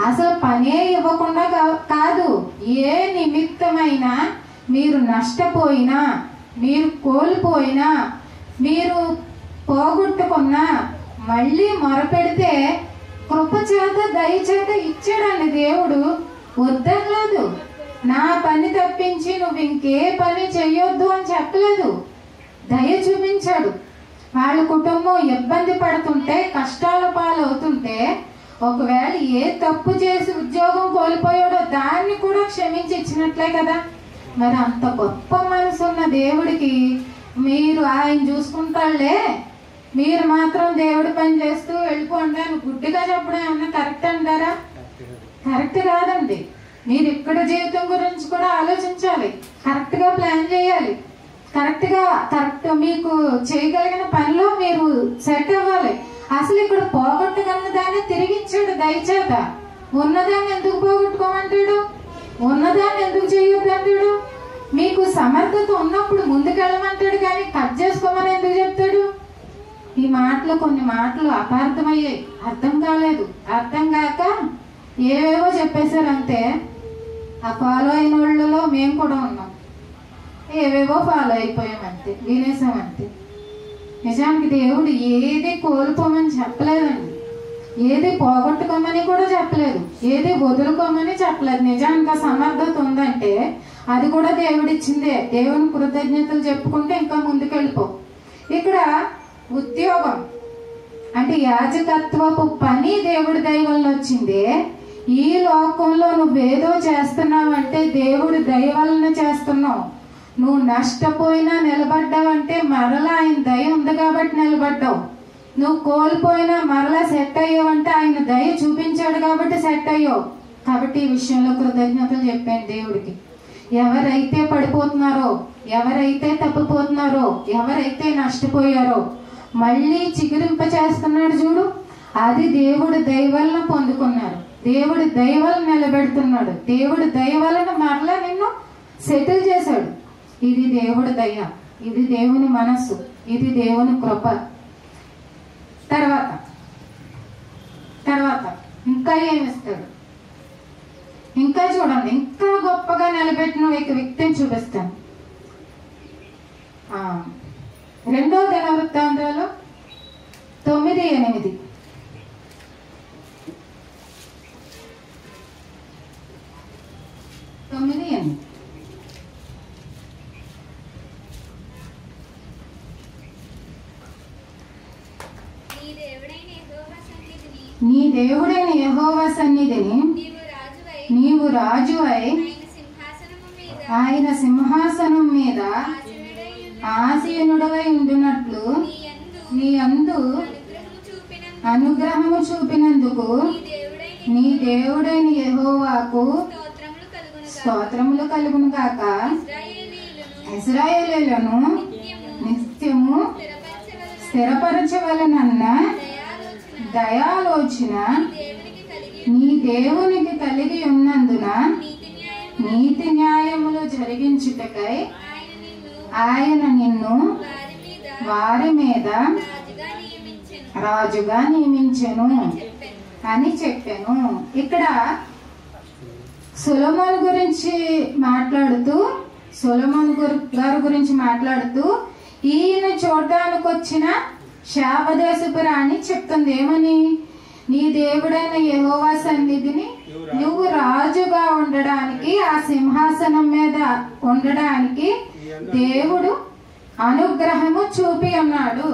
అసలు పనే ఇవ్వకుండా కాదు, ఏ నిమిత్తమైనా మీరు నష్టపోయినా, మీరు కోల్పోయినా, మీరు పోగొట్టుకున్నా మళ్ళీ మొరపెడితే కృప చేత దయ చేత ఇచ్చాడండి దేవుడు. వద్దనలేదు. నా పని తప్పించి నువ్వు ఇంకే పని చెయ్యొద్దు అని చెప్పలేదు, దయ చూపించాడు. వాళ్ళ కుటుంబం ఇబ్బంది పడుతుంటే, కష్టాల పాలవుతుంటే, ఒకవేళ ఏ తప్పు చేసి ఉద్యోగం కోల్పోయాడో దాన్ని కూడా క్షమించి ఇచ్చినట్లే కదా. మరి అంత గొప్ప మనసు ఉన్న దేవుడికి మీరు ఆయన చూసుకుంటాడులే, మీరు మాత్రం దేవుడి పని చేస్తూ వెళ్ళిపోండి అని గుడ్డిగా చెప్పడం ఏమన్నా కరెక్ట్ అంటారా? కరెక్ట్ కాదండి. మీరు ఇక్కడ జీవితం గురించి కూడా ఆలోచించాలి, కరెక్ట్గా ప్లాన్ చేయాలి, కరెక్ట్ మీకు చేయగలిగిన పనిలో మీరు సెట్ అవ్వాలి. అసలు ఇక్కడ పోగొట్టగలిగిన దాన్ని తిరిగిచ్చాడు దయచేత. ఉన్నదాన్ని ఎందుకు పోగొట్టుకోమంటాడు? ఉన్నదాన్ని ఎందుకు చేయొద్దు అంటాడు? మీకు సమర్థత ఉన్నప్పుడు ముందుకెళ్ళమంటాడు, కానీ కట్ చేసుకోమని ఎందుకు చెప్తాడు? ఈ మాటలు కొన్ని మాటలు అపార్థమయ్యాయి, అర్థం కాలేదు. అర్థం కాక ఏవేవో చెప్పేశారు అంతే. ఆ ఫాలో అయిన వాళ్ళలో మేము కూడా ఉన్నాం. ఏవేవో ఫాలో అయిపోయామంతే, వినేసామంతే. నిజానికి దేవుడు ఏది కోల్పోమని చెప్పలేదండి, ఏది పోగొట్టుకోమని కూడా చెప్పలేదు, ఏది వదులుకోమని చెప్పలేదు. నిజానికి ఆ సమర్థత ఉందంటే అది కూడా దేవుడిచ్చిందే. దేవుని కృతజ్ఞతలు చెప్పుకుంటే ఇంకా ముందుకెళ్ళిపో. ఇక్కడ ఉద్యోగం అంటే యాజకత్వపు పని దేవుడి దయ వలన వచ్చిందే. ఈ లోకంలో నువ్వేదో చేస్తున్నావంటే దేవుడి దయ వలన చేస్తున్నావు. నువ్వు నష్టపోయినా నిలబడ్డావంటే మరలా ఆయన దయ ఉంది కాబట్టి నిలబడ్డావు. నువ్వు కోల్పోయినా మరలా సెట్ అయ్యావంటే ఆయన దయ చూపించాడు కాబట్టి సెట్ అయ్యావు. కాబట్టి ఈ విషయంలో కృతజ్ఞతలు చెప్పాను దేవుడికి. ఎవరైతే పడిపోతున్నారో, ఎవరైతే తప్పిపోతున్నారో, ఎవరైతే నష్టపోయారో మళ్ళీ చిగురింప చేస్తున్నాడు చూడు, అది దేవుడి దయ వలన పొందుకున్నారు, దేవుడి దయ వలన నిలబెడుతున్నాడు, దేవుడి దయ వలన మరలా నిన్ను సెటిల్ చేశాడు. ఇది దేవుడి దయ, ఇది దేవుని మనస్సు, ఇది దేవుని కృప. తర్వాత ఇంకా ఏమిస్తాడు? ఇంకా చూడండి, ఇంకా గొప్పగా నిలబెట్టిన వ్యక్తిని చూపిస్తాను. 2వ దినవృత్తాంతాలు 9:8. నీ దేవుడైన యెహోవా సన్నిధిని నీవు రాజువై ఆయన సింహాసనం మీద ఆసీనుడవై ఉండునట్లు నీ యందు అనుగ్రహము చూపినందుకు నీ దేవుడైన యెహోవాకు స్తోత్రములు కలుగును గాక. ఇశ్రాయేలీయులను నిత్యము స్థిరపరచవలనన్న దయాలోచన నీ దేవునికి కలిగి ఉన్నందున నీతి న్యాయములు జరిగించుటకై ఆయన నిన్ను వారి మీద రాజుగా నియమించెను అని చెప్పాను. ఇక్కడ సొలొమోను గురించి మాట్లాడుతూ ఈయన చూడడానికి వచ్చిన శాపదేశపు రాణి చెప్తుంది ఏమని? నీ దేవుడైన యెహోవా సన్నిధిని నువ్వు రాజుగా ఉండడానికి, ఆ సింహాసనం మీద ఉండడానికి దేవుడు అనుగ్రహము చూపి ఉన్నాడు.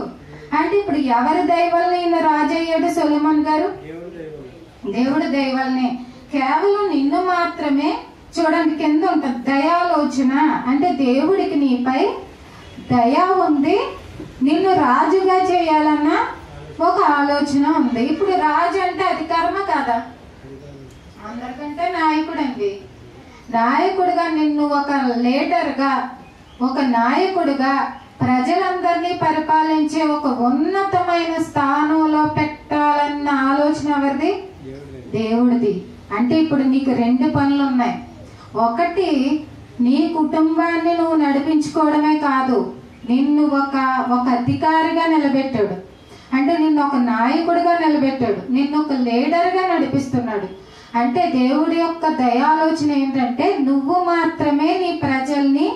అంటే ఇప్పుడు ఎవరి దయ వల్ల ఈయన రాజు అయ్యాడు సొలొమోన్ గారు? దేవుడి దయ వల్లనే. కేవలం నిన్ను మాత్రమే. చూడండి కింద ఉంటుంది దయాలోచన, అంటే దేవుడికి నీపై దయ ఉంది, నిన్ను రాజుగా చేయాలన్న ఒక ఆలోచన ఉంది. ఇప్పుడు రాజు అంటే అధికారమా కాదా? అందరికంటే నాయకుడండి. నాయకుడిగా నిన్ను ఒక లీడర్గా, ఒక నాయకుడిగా ప్రజలందరినీ పరిపాలించే ఒక ఉన్నతమైన స్థానంలో పెట్టాలన్న ఆలోచన ఎవరిది? దేవుడిది. అంటే ఇప్పుడు నీకు 2 పనులు ఉన్నాయి. ఒకటి, నీ కుటుంబాన్ని నువ్వు నడిపించుకోవడమే కాదు, నిన్ను ఒక అధికారిగా నిలబెట్టాడు. అంటే నిన్ను ఒక నాయకుడిగా నిలబెట్టాడు, నిన్ను ఒక లీడర్గా నడిపిస్తున్నాడు. అంటే దేవుడి యొక్క దయాలోచన ఏంటంటే నువ్వు మాత్రమే నీ ప్రజల్ని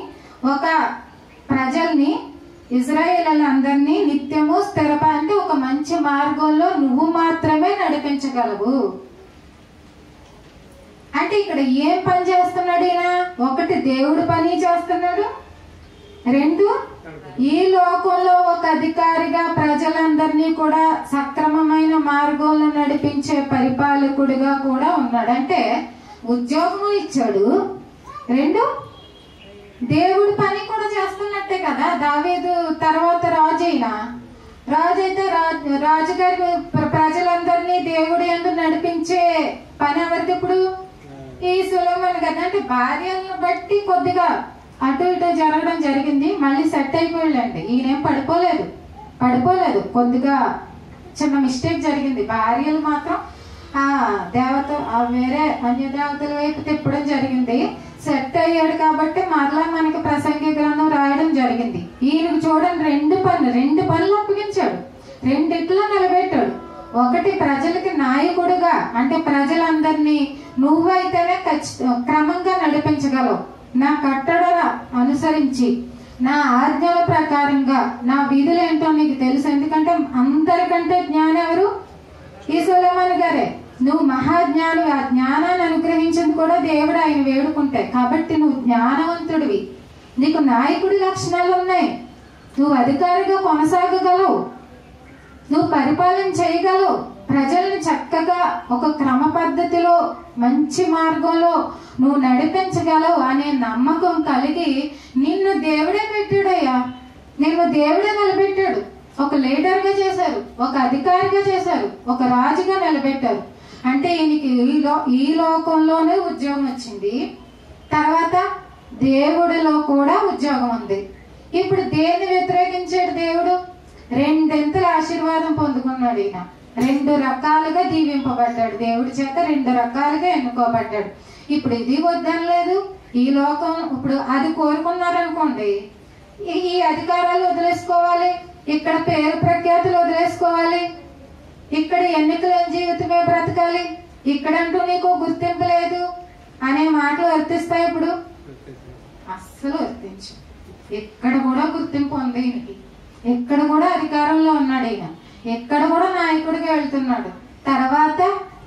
ఇజ్రాయేలీలందరినీ నిత్యము అంటే ఒక మంచి మార్గంలో నువ్వు మాత్రమే నడిపించగలవు. అంటే ఇక్కడ ఏం పని చేస్తున్నాడు ఈయన? ఒకటి, దేవుడు పని చేస్తున్నాడు. 2, ఈ లోకంలో ఒక అధికారిగా ప్రజలందరినీ కూడా సక్రమమైన మార్గంలో నడిపించే పరిపాలకుడిగా కూడా ఉన్నాడు. అంటే ఉద్యోగం ఇచ్చాడు. 2, దేవుడి పని కూడా చేస్తున్నట్టే కదా. దావీదు తర్వాత రాజైతే రాజుగారి ప్రజలందరినీ దేవుడి యందు నడిపించే పని ఎవరిది? ఇప్పుడు ఈ సొలొమోను కదా. అంటే భార్యలను బట్టి కొద్దిగా అటు ఇటు జరగడం జరిగింది, మళ్ళీ సెట్ అయిపోయాడండి. ఈయనేం పడిపోలేదు, కొద్దిగా చిన్న మిస్టేక్ జరిగింది. భార్యలు మాత్రం వేరే అన్య దేవతల వైపు తిప్పడం జరిగింది. సెట్ అయ్యాడు కాబట్టి మరలా మనకి ప్రసంగి గ్రంథం రాయడం జరిగింది. ఈయనకు చూడండి 2 పనులు అప్పగించాడు, 2 నిలబెట్టాడు. ఒకటి, ప్రజలకి నాయకుడుగా, అంటే ప్రజలందరినీ నువ్వైతేనే క్రమంగా నడిపించగలవు, నా కట్టడల అనుసరించి, నా ఆజ్ఞల ప్రకారంగా, నా విధులు ఏంటో నీకు తెలుసు. ఎందుకంటే అందరికంటే జ్ఞానం ఎవరు? ఈ సొలొమోను గారే. నువ్వు మహాజ్ఞాని, ఆ జ్ఞానాన్ని అనుగ్రహించింది కూడా దేవుడు ఆయన వేడుకుంటే. కాబట్టి నువ్వు జ్ఞానవంతుడివి, నీకు నాయకుడి లక్షణాలు ఉన్నాయి, నువ్వు అధికారిగా కొనసాగగలవు, నువ్వు పరిపాలన చేయగలవు, ప్రజల్ని చక్కగా ఒక క్రమ పద్ధతిలో మంచి మార్గంలో నువ్వు నడిపించగలవు అనే నమ్మకం కలిగి నిన్ను దేవుడే పెట్టాడయ్యా. నిన్ను దేవుడే నిలబెట్టాడు. ఒక లీడర్గా చేశారు, ఒక అధికారిగా చేశారు, ఒక రాజుగా నిలబెట్టారు. అంటే ఈయనకి ఈ లోకంలోనే ఉద్యోగం వచ్చింది, తర్వాత దేవుడిలో కూడా ఉద్యోగం ఉంది. ఇప్పుడు దేన్ని వ్యతిరేకించాడు దేవుడు? 2 ఆశీర్వాదం పొందుకున్నాడు ఈయన. 2 రకాలుగా దీవింపబడ్డాడు దేవుడి చేత, 2 రకాలుగా ఎన్నుకోబడ్డాడు. ఇప్పుడు ఇది వద్దనలేదు ఈ లోకం. ఇప్పుడు అది కోరుకున్నారనుకోండి, ఈ అధికారాలు వదిలేసుకోవాలి, ఇక్కడ పేరు ప్రఖ్యాతులు వదిలేసుకోవాలి, ఇక్కడ ఎన్నికల జీవితమే బ్రతకాలి, ఇక్కడంటూ నీకు గుర్తింపు లేదు అనే మాటలు వర్తిస్తాయి. ఇప్పుడు అస్సలు వర్తించు. ఎక్కడ కూడా గుర్తింపు ఉంది ఈయనకి, ఎక్కడ కూడా అధికారంలో ఉన్నాడు ఈయన, ఎక్కడ కూడా నాయకుడిగా వెళ్తున్నాడు. తర్వాత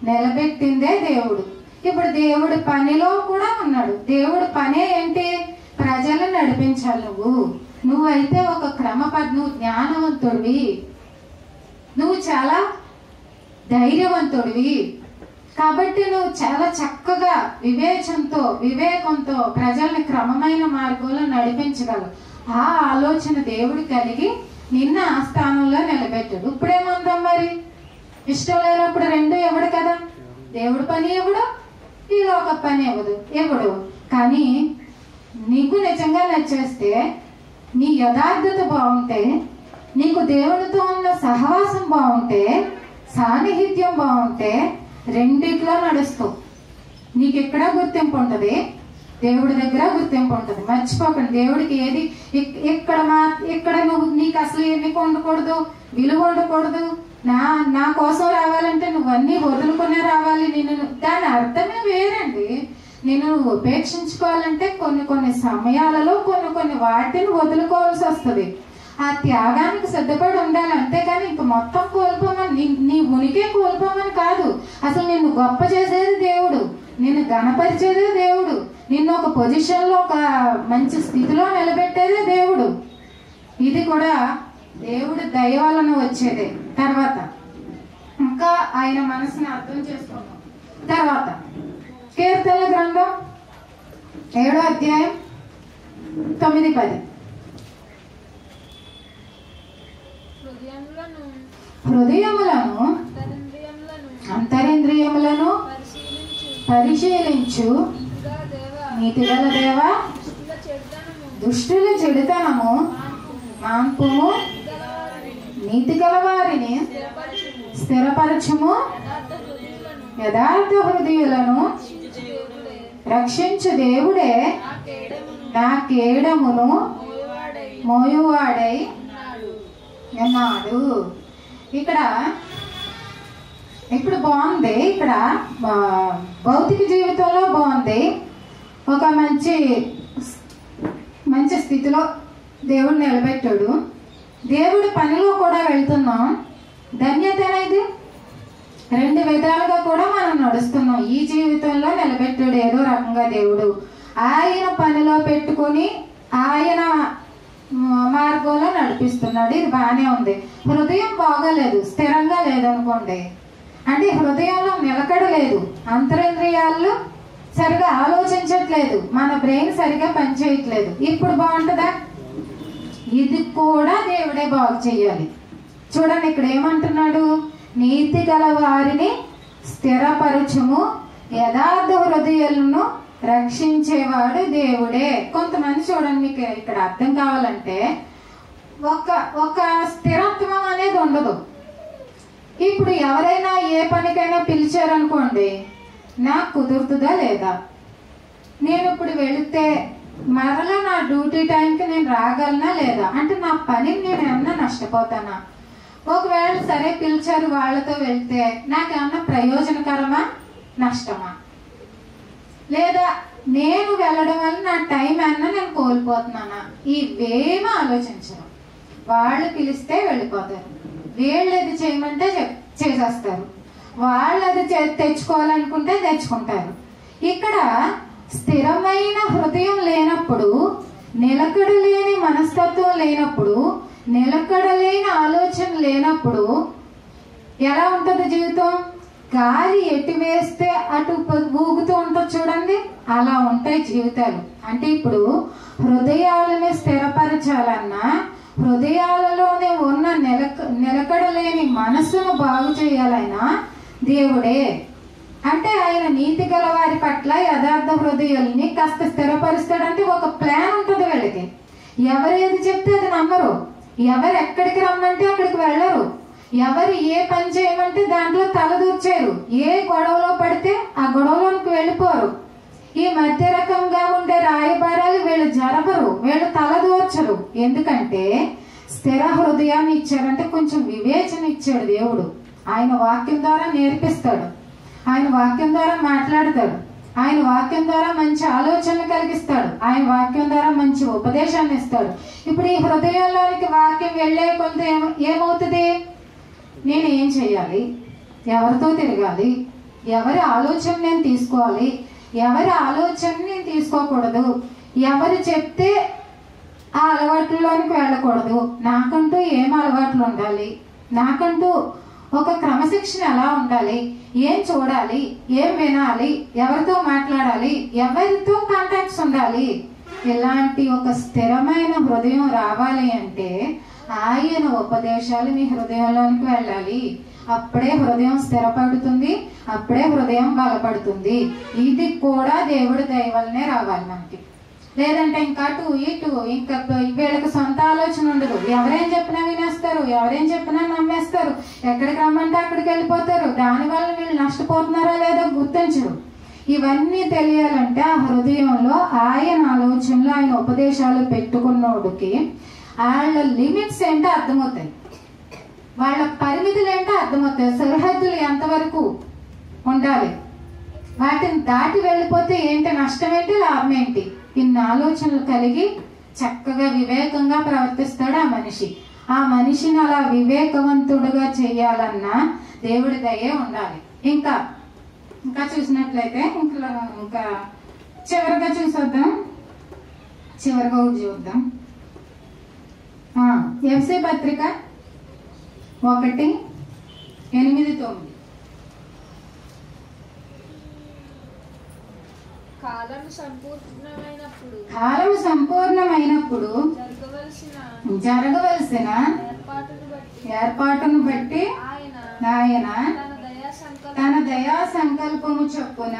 నిలబెట్టిందే దేవుడు. ఇప్పుడు దేవుడి పనిలో కూడా ఉన్నాడు. దేవుడి పనే ఏంటి? ప్రజలను నడిపించాలి. నువ్వైతే ఒక నువ్వు జ్ఞానవంతుడివి, నువ్వు చాలా ధైర్యవంతుడివి, కాబట్టి నువ్వు చాలా చక్కగా వివేకంతో ప్రజల్ని క్రమమైన మార్గంలో నడిపించగలవు. ఆ ఆలోచన దేవుడు కలిగి నిన్న ఆ స్థానంలో నిలబెట్టాడు. ఇప్పుడేమందాం మరి? ఇష్టం లేనప్పుడు 2 ఇవ్వడు కదా. దేవుడి పని ఇవ్వడు, ఈ లోక పని ఇవ్వడు. కానీ నీకు నిజంగా నచ్చేస్తే, నీ యథార్థత బాగుంటే, నీకు దేవునితో ఉన్న సహవాసం బాగుంటే, సాన్నిహిత్యం బాగుంటే, 2 నడుస్తావు. నీకు ఎక్కడ గుర్తింపు ఉంటుంది? దేవుడి దగ్గర గుర్తింపు ఉంటుంది. మర్చిపోకండి. దేవుడికి ఏది ఇక్కడ నువ్వు నీకు అసలు ఏమి ఉండకూడదు, విలువ ఉండకూడదు. నా కోసం రావాలంటే నువ్వన్నీ వదులుకునే రావాలి. దాని అర్థమే వేరండి. నేను ఉపేక్షించుకోవాలంటే కొన్ని సమయాలలో కొన్ని వాటిని వదులుకోవాల్సి వస్తుంది. ఆ త్యాగానికి సిద్ధపడి ఉండాలి. అంతేగాని ఇంక మొత్తం కోల్పోమని, నీ ఉనికి కోల్పోమని కాదు. అసలు నిన్ను గొప్ప చేసేది దేవుడు, నిన్ను గణపరిచేదే దేవుడు, నిన్ను ఒక పొజిషన్లో ఒక మంచి స్థితిలో నిలబెట్టేదే దేవుడు. ఇది కూడా దేవుడి దయ వలన వచ్చేదే. తర్వాత ఇంకా ఆయన మనసుని అర్థం చేసుకున్నాం. తర్వాత కీర్తనల గ్రంథం 7వ అధ్యాయం 9-10. హృదయములను అంతరింద్రియములను పరిశీలించు నీతిగల దేవా, దుష్టుల చెడుతనము మాన్పుము, నీతి గల వారిని స్థిరపరచుము, యథార్థ హృదయులను రక్షించు దేవుడే నా కేడమును మోయువాడై ఉన్నాడు. ఇక్కడ ఇప్పుడు బాగుంది. ఇక్కడ భౌతిక జీవితంలో బాగుంది. ఒక మంచి స్థితిలో దేవుడు నిలబెట్టాడు. దేవుడి పనిలో కూడా వెళ్తున్నాం. ధన్యత అనేది రెండు విధాలుగా కూడా మనం నడుస్తున్నాం. ఈ జీవితంలో నిలబెట్టాడు ఏదో రకంగా దేవుడు. ఆయన పనిలో పెట్టుకొని ఆయన మార్గంలో నడిపిస్తున్నాడు. ఇది బాగానే ఉంది. హృదయం బాగోలేదు, స్థిరంగా లేదనుకోండి, అంటే హృదయంలో నిలకడ లేదు, అంతరింద్రియాల్లో సరిగా ఆలోచించట్లేదు, మన బ్రెయిన్ సరిగా పనిచేయట్లేదు. ఇప్పుడు బాగుంటుందా? ఇది కూడా దేవుడే బాగు చేయాలి. చూడండి ఇక్కడ ఏమంటున్నాడు, నీతి గల వారిని స్థిరపరచుము, యథార్థ హృదయాలను రక్షించేవాడు దేవుడే. కొంతమంది చూడండి, మీకు ఇక్కడ అర్థం కావాలంటే ఒక స్థిరత్వం అనేది ఉండదు. ఇప్పుడు ఎవరైనా ఏ పనికైనా పిలిచారనుకోండి, నాకు కుదురుతుందా లేదా, నేను ఇప్పుడు వెళితే మరలా నా డ్యూటీ టైంకి నేను రాగలనా లేదా, అంటే నా పనిని నేను ఏమన్నా నష్టపోతానా, ఒకవేళ సరే పిలిచారు వాళ్ళతో వెళ్తే నాకేమన్నా ప్రయోజనకరమా నష్టమా, లేదా నేను వెళ్ళడం వల్ల నా టైం అన్నా నేను కోల్పోతున్నానా, ఇవేమీ ఆలోచించరు. వాళ్ళు పిలిస్తే వెళ్ళిపోతారు, వీళ్ళు అది చేయమంటే చేసేస్తారు, వాళ్ళు అది తెచ్చుకోవాలనుకుంటే తెచ్చుకుంటారు. ఇక్కడ స్థిరమైన హృదయం లేనప్పుడు, నిలకడలేని మనస్తత్వం లేనప్పుడు, నిలకడలేని ఆలోచన లేనప్పుడు ఎలా ఉంటుంది జీవితం? గాలి ఎటు వేస్తే అటు ఊగుతూ ఉంటుంది చూడండి, అలా ఉంటాయి జీవితాలు. అంటే ఇప్పుడు హృదయాలని స్థిరపరచాలన్నా, హృదయాలలోనే ఉన్న నిలకడలేని మనస్సును బాగు చేయాలన్నా దేవుడే. అంటే ఆయన నీతి గల వారి పట్ల యథార్థ హృదయాల్ని కాస్త స్థిరపరుస్తాడంటే ఒక ప్లాన్ ఉంటుంది వీళ్ళకి. ఎవరేది చెప్తే అది నమ్మరు, ఎవరు ఎక్కడికి రమ్మంటే అక్కడికి వెళ్ళరు, ఎవరు ఏ పని చేయమంటే దాంట్లో తలదూర్చారు, ఏ గొడవలో పడితే ఆ గొడవలోకి వెళ్ళిపోరు. ఈ మధ్య రకంగా ఉండే రాయబారాలు వీళ్ళు జరపరు, వీళ్ళు తలదూర్చరు. ఎందుకంటే స్థిర హృదయాన్ని ఇచ్చాడంటే కొంచెం వివేచన ఇచ్చాడు దేవుడు. ఆయన వాక్యం ద్వారా నేర్పిస్తాడు, ఆయన వాక్యం ద్వారా మాట్లాడతాడు, ఆయన వాక్యం ద్వారా మంచి ఆలోచనలు కలిగిస్తాడు, ఆయన వాక్యం ద్వారా మంచి ఉపదేశాన్ని ఇస్తాడు. ఇప్పుడు ఈ హృదయంలోనికి వాక్యం వెళ్ళే కొంత ఏమవుతుంది? నేను ఏం చేయాలి, ఎవరితో తిరగాలి, ఎవరి ఆలోచన నేను తీసుకోవాలి, ఎవరి ఆలోచన నేను తీసుకోకూడదు, ఎవరు చెప్తే ఆ అలవాట్లలోనికి వెళ్ళకూడదు, నాకంటూ ఏం అలవాట్లు ఉండాలి, నాకంటూ ఒక క్రమశిక్షణ ఎలా ఉండాలి, ఏం చూడాలి, ఏం వినాలి, ఎవరితో మాట్లాడాలి, ఎవరితో కాంటాక్ట్స్ ఉండాలి, ఇలాంటి ఒక స్థిరమైన హృదయం రావాలి అంటే ఆయన ఉపదేశాలు మీ హృదయంలోనికి వెళ్ళాలి. అప్పుడే హృదయం స్థిరపడుతుంది, అప్పుడే హృదయం బలపడుతుంది. ఇది కూడా దేవుడి దయ వల్లనే రావాలి మనకి. లేదంటే ఇంకా ఇంకా వీళ్ళకి సొంత ఆలోచన ఉండదు. ఎవరేం చెప్పినా వినేస్తారు, ఎవరేం చెప్పినా నమ్మేస్తారు, ఎక్కడికి రమ్మంటే అక్కడికి వెళ్ళిపోతారు. దానివల్ల వీళ్ళు నష్టపోతున్నారో లేదో గుర్తించరు. ఇవన్నీ తెలియాలంటే ఆ హృదయంలో ఆయన ఆలోచనలు, ఆయన ఉపదేశాలు పెట్టుకున్నోడికి వాళ్ళ లిమిట్స్ ఏంటో అర్థమవుతాయి, వాళ్ళ పరిమితులు ఏంటో అర్థమవుతాయి, సరిహద్దులు ఎంతవరకు ఉండాలి, వాటిని దాటి వెళ్ళిపోతే ఏంటి నష్టం ఏంటి, లాభం ఏంటి, ఇన్ని ఆలోచనలు కలిగి చక్కగా వివేకంగా ప్రవర్తిస్తాడు ఆ మనిషి. ఆ మనిషిని అలా వివేకవంతుడుగా చేయాలన్నా దేవుడి దయే ఉండాలి. ఇంకా చూసినట్లయితే ఇంకా చివరిగా చూద్దాం. ఎఫ్సీ పత్రిక 1:8-9. కాలము సంపూర్ణమైనప్పుడు జరగవలసిన ఏర్పాటును బట్టి ఆయన తన దయా సంకల్పము చొప్పున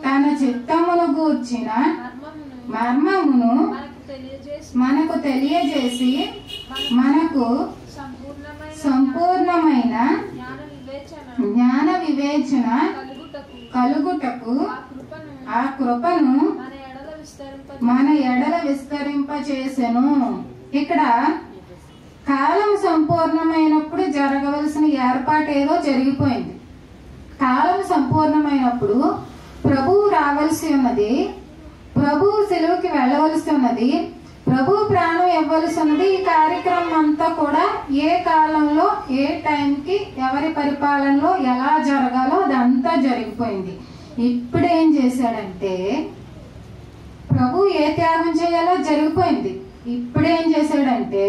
తన చిత్తమును గూర్చిన మర్మమును మనకు తెలియజేసి మనకు సంపూర్ణమైన జ్ఞాన వివేచన కలుగుటకు ఆ కృపను మన ఎడల విస్తరింపచేసెను. ఇక్కడ కాలం సంపూర్ణమైనప్పుడు జరగవలసిన ఏర్పాటు ఏదో జరిగిపోయింది. కాలం సంపూర్ణమైనప్పుడు ప్రభువు రావలసి ఉన్నది, ప్రభువు సెలవుకి వెళ్ళవలసి ఉన్నది, ప్రభు ప్రాణం ఇవ్వవలసి ఉన్నది. ఈ కార్యక్రమం అంతా కూడా ఏ కాలంలో ఏ టైంకి ఎవరి పరిపాలనలో ఎలా జరగాలో అదంతా జరిగిపోయింది. ఇప్పుడు ఏం చేశాడంటే ప్రభు ఏ త్యాగం చేయాలో జరిగిపోయింది. ఇప్పుడేం చేశాడంటే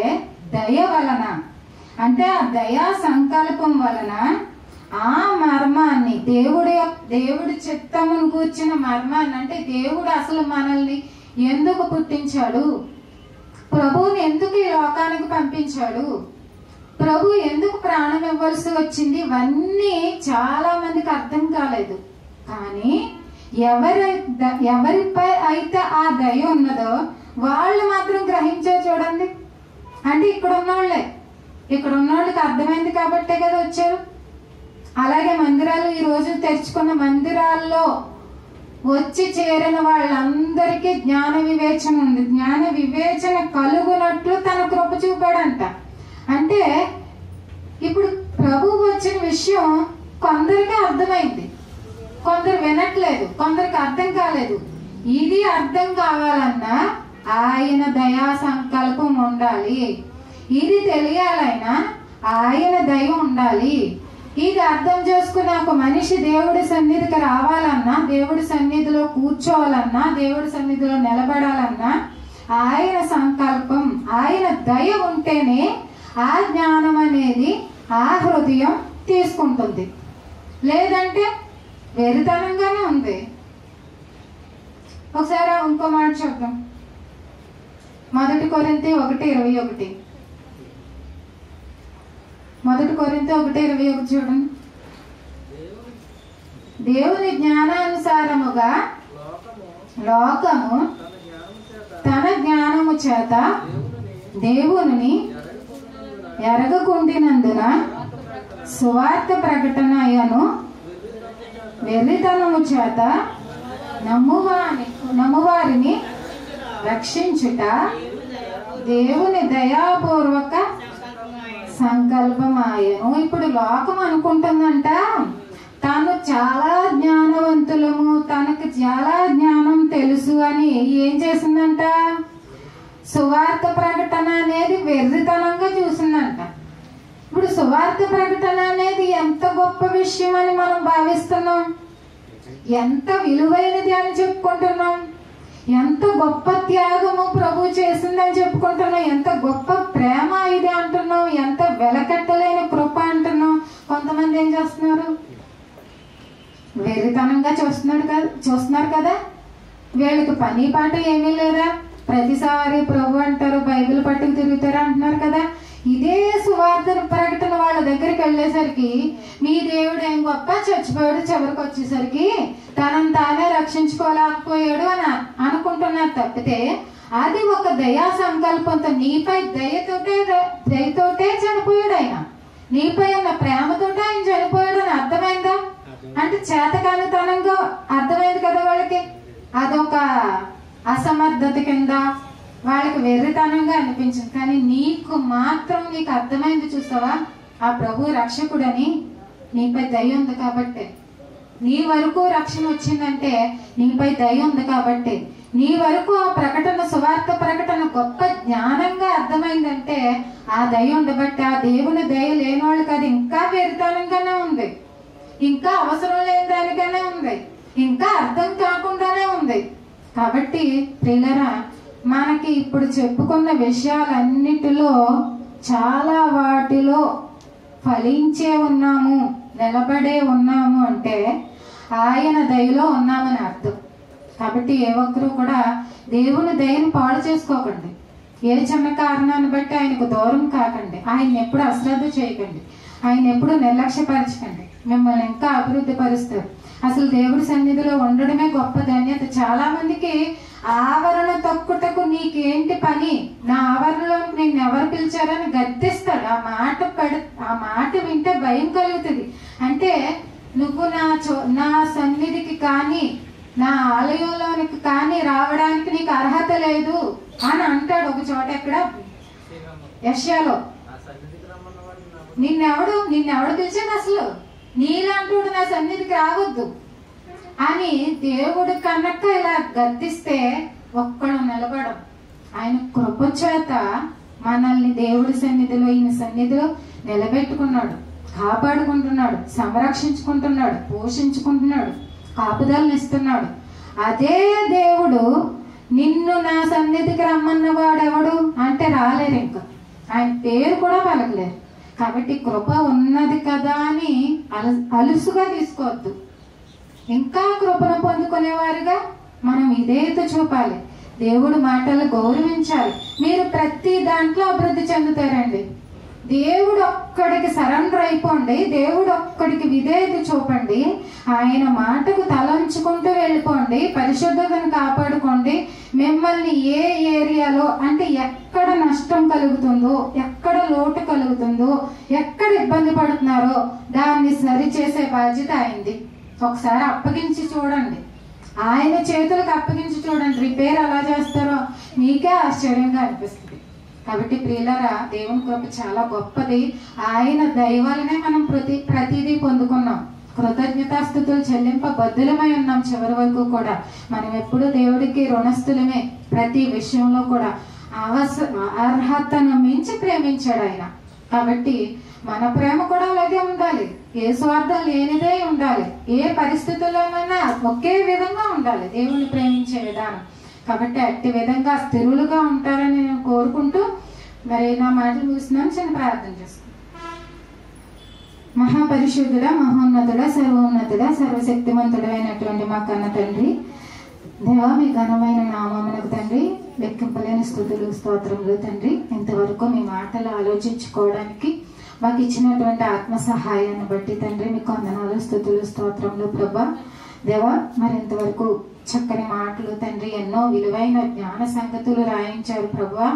దయ వలన, అంటే ఆ దయా సంకల్పం వలన ఆ మర్మాన్ని దేవుడి చిత్తమును కూర్చిన మర్మాన్ని, అంటే దేవుడు అసలు మనల్ని ఎందుకు పుట్టించాడు, ప్రభువుని ఎందుకు ఈ లోకానికి పంపించాడు, ప్రభు ఎందుకు ప్రాణం ఇవ్వాల్సి వచ్చింది, ఇవన్నీ చాలా మందికి అర్థం కాలేదు. కానీ ఎవరిపై అయితే ఆ దయ ఉన్నదో వాళ్ళు మాత్రం గ్రహించారు. చూడండి, అంటే ఇక్కడ ఉన్నోళ్ళకి అర్థమైంది కాబట్టే కదా వచ్చారు. అలాగే మందిరాలు ఈ రోజు తెరుచుకున్న మందిరాల్లో వచ్చి చేరిన వాళ్ళందరికీ జ్ఞాన వివేచన ఉంది. జ్ఞాన వివేచన కలుగునట్లు తన కృప చూపాడంట. అంటే ఇప్పుడు ప్రభువు వచ్చిన విషయం కొందరికి అర్థమైంది, కొందరు వినట్లేదు, కొందరికి అర్థం కాలేదు. ఇది అర్థం కావాలన్నా ఆయన దయా సంకల్పం ఉండాలి. ఇది తెలియాలైనా ఆయన దయ ఉండాలి. ఇది అర్థం చేసుకుని ఒక మనిషి దేవుడి సన్నిధికి రావాలన్నా, దేవుడి సన్నిధిలో కూర్చోవాలన్నా, దేవుడి సన్నిధిలో నిలబడాలన్నా ఆయన సంకల్పం, ఆయన దయ ఉంటేనే ఆ జ్ఞానం అనేది ఆ హృదయం తీసుకుంటుంది. లేదంటే వెరితనంగానే ఉంది. ఒకసారి ఇంకో మాట చూద్దాం. 1 కొరింథీ 1:21. 1 కొరింథీ 1:21 చూడండి. దేవుని జ్ఞానానుసారముగా లోకము తన జ్ఞానము చేత దేవుని ఎరగకుండినందున సువార్త ప్రకటన అయ్యను వెర్రితనము చేత నమ్మువారిని రక్షించుట దేవుని దయాపూర్వక సంకల్పమాయను. ఇప్పుడు లోకం అనుకుంటుందంట తాను చాలా జ్ఞానవంతులము, తనకు చాలా జ్ఞానం తెలుసు అని. ఏం చేసిందంట? సువార్త ప్రకటన అనేది వెర్రితనంగా చూసిందంట. ఇప్పుడు సువార్త ప్రకటన అనేది ఎంత గొప్ప విషయం అని మనం భావిస్తున్నాం, ఎంత విలువైనది అని చెప్పుకుంటున్నాం, ఎంత గొప్ప త్యాగము ప్రభు చేసిందని చెప్పుకుంటున్నాం, ఎంత గొప్ప ప్రేమ ఇది అంటున్నాం, ఎంత వెలకట్టలేని కృప అంటున్నాం. కొంతమంది ఏం చేస్తున్నారు? వెర్రితనంగా చూస్తున్నారు కదా. వీళ్ళకి పని పాట ఏమీ లేదా, ప్రతిసారి ప్రభు అంటారు, బైబిల్ పట్టుకు తిరుగుతారు అంటున్నారు కదా. ఇదే సువార్త ప్రకటన వాళ్ళ దగ్గరికి వెళ్ళేసరికి మీ దేవుడు ఏం గొప్ప, చచ్చిపోయాడు, చివరికి వచ్చేసరికి తనను తానే రక్షించుకోలేకపోయాడు అని అనుకుంటున్నారు తప్పితే అది ఒక దయా సంకల్పంతో, నీపై దయతోటే చనిపోయాడు ఆయన, నీపై ఉన్న ప్రేమతోటే ఆయన చనిపోయాడు అని అర్థమైందా? అంటే చేతకానితనంగా అర్థమైంది కదా వాళ్ళకి. అదొక అసమర్థత కింద వాళ్ళకి వెర్రితనంగా అనిపించింది. కానీ నీకు మాత్రం నీకు అర్థమైంది చూసావా, ఆ ప్రభు రక్షకుడని, నీపై దయ ఉంది కాబట్టి. నీ వరకు రక్షణ వచ్చిందంటే నీపై దయ ఉంది కాబట్టి. నీ వరకు ఆ ప్రకటన, సువార్త ప్రకటన గొప్ప జ్ఞానంగా అర్థమైందంటే ఆ దయ ఉండబట్టి. ఆ దేవుని దయ లేని వాళ్ళకి అది ఇంకా వెర్రితనంగానే ఉంది, ఇంకా అవసరం లేని దానిగానే ఉంది, ఇంకా అర్థం కాకుండానే ఉంది. కాబట్టి ప్రియులారా, మనకి ఇప్పుడు చెప్పుకున్న విషయాలన్నిటిలో చాలా వాటిలో ఫలించే ఉన్నాము, నిలబడే ఉన్నాము అంటే ఆయన దయలో ఉన్నామని అర్థం. కాబట్టి ఏ ఒక్కరు కూడా దేవుని దయను పాడు చేసుకోకండి. ఏ చిన్న కారణాన్ని బట్టి ఆయనకు దూరం కాకండి, ఆయన ఎప్పుడు అశ్రద్ధ చేయకండి, ఆయన ఎప్పుడు నిర్లక్ష్యపరచకండి. మిమ్మల్ని ఇంకా అభివృద్ధి పరుస్తారు. అసలు దేవుడి సన్నిధిలో ఉండడమే గొప్ప ధన్యత. చాలా మందికి ఆవరణ తొక్కుటకు నీకేంటి పని, నా ఆవరణలో నిన్ను ఎవరు పిలిచారని గద్దిస్తాడు. ఆ మాట వింటే భయం కలుగుతుంది. అంటే నువ్వు నా సన్నిధికి కానీ నా ఆలయంలోనికి కానీ రావడానికి నీకు అర్హత లేదు అని అంటాడు ఒక చోట. ఎక్కడ? యెషయాలో. నిన్నెవడు పిలిచాడు? అసలు నీలాంటి నా సన్నిధికి రావద్దు అని దేవుడి కనుక ఇలా గద్దిస్తే ఒక్కడు నిలబడం. ఆయన కృప చేత మనల్ని దేవుడి సన్నిధిలో, ఈయన సన్నిధిలో నిలబెట్టుకున్నాడు, కాపాడుకుంటున్నాడు, సంరక్షించుకుంటున్నాడు, పోషించుకుంటున్నాడు, కాపుదలను ఇస్తున్నాడు. అదే దేవుడు నిన్ను నా సన్నిధికి రమ్మన్న వాడెవడు అంటే రాలేరు, ఇంకా ఆయన పేరు కూడా పలకలేరు. కాబట్టి కృప ఉన్నది కదా అని అలుసుగా తీసుకోవద్దు. ఇంకా కృపను పొందుకునేవారుగా మనం విధేయత చూపాలి, దేవుడి మాటలు గౌరవించాలి. మీరు ప్రతి దాంట్లో అభివృద్ధి చెందుతారండి. దేవుడు ఒక్కడికి సరెండర్ అయిపోండి, దేవుడు ఒక్కడికి విధేయత చూపండి, ఆయన మాటకు తలంచుకుంటూ వెళ్ళిపోండి, పరిశుద్ధతను కాపాడుకోండి. మిమ్మల్ని ఏ ఏరియాలో అంటే ఎక్కడ నష్టం కలుగుతుందో, ఎక్కడ లోటు కలుగుతుందో, ఎక్కడ ఇబ్బంది పడుతున్నారో దాన్ని సరిచేసే బాధ్యత అయింది. ఒకసారి అప్పగించి చూడండి, ఆయన చేతులకు అప్పగించి చూడండి. రిపేర్ ఎలా చేస్తారో మీకే ఆశ్చర్యంగా అనిపిస్తుంది. కాబట్టి ప్రియులారా, దేవుని కృప చాలా గొప్పది. ఆయన దయ వలనే మనం ప్రతిదీ పొందుకున్నాం. కృతజ్ఞతాస్తుతులు చెల్లింపబద్ధులమై ఉన్నాం చివరి వరకు కూడా. మనం ఎప్పుడు దేవుడికి రుణస్థులమే. ప్రతి విషయంలో కూడా అర్హతను మించి ప్రేమించాడు ఆయన. కాబట్టి మన ప్రేమ కూడా అలాగే ఉండాలి, ఏ స్వార్థం లేనిదే ఉండాలి, ఏ పరిస్థితుల్లోనైనా ఒకే విధంగా ఉండాలి దేవుని ప్రేమించే విధానం. కాబట్టి అట్టి విధంగా స్థిరులుగా ఉంటారని నేను కోరుకుంటూ మరి నా మాటలు చూస్తున్నాను. చిన్న ప్రార్థన చేసుకుంటాను. మహాపరిశుద్ధుడా, మహోన్నతుడా, సర్వోన్నతుడా, సర్వశక్తిమంతుడైనటువంటి మా కన్న తండ్రి, దేవా, మీ ఘనమైన నామమునకు తండ్రి లెక్కింపలేని స్తుతులు స్తోత్రములు తండ్రి. ఇంతవరకు మీ మాటలు ఆలోచించుకోవడానికి మాకు ఇచ్చినటువంటి ఆత్మ సహాయాన్ని బట్టి తండ్రి మీకు వందనాలు, స్తుతులు స్తోత్రములు ప్రభా. దేవా, మరి ఇంతవరకు చక్కని మాటలు తండ్రి, ఎన్నో విలువైన జ్ఞాన సంగతులు రాయించారు ప్రభా.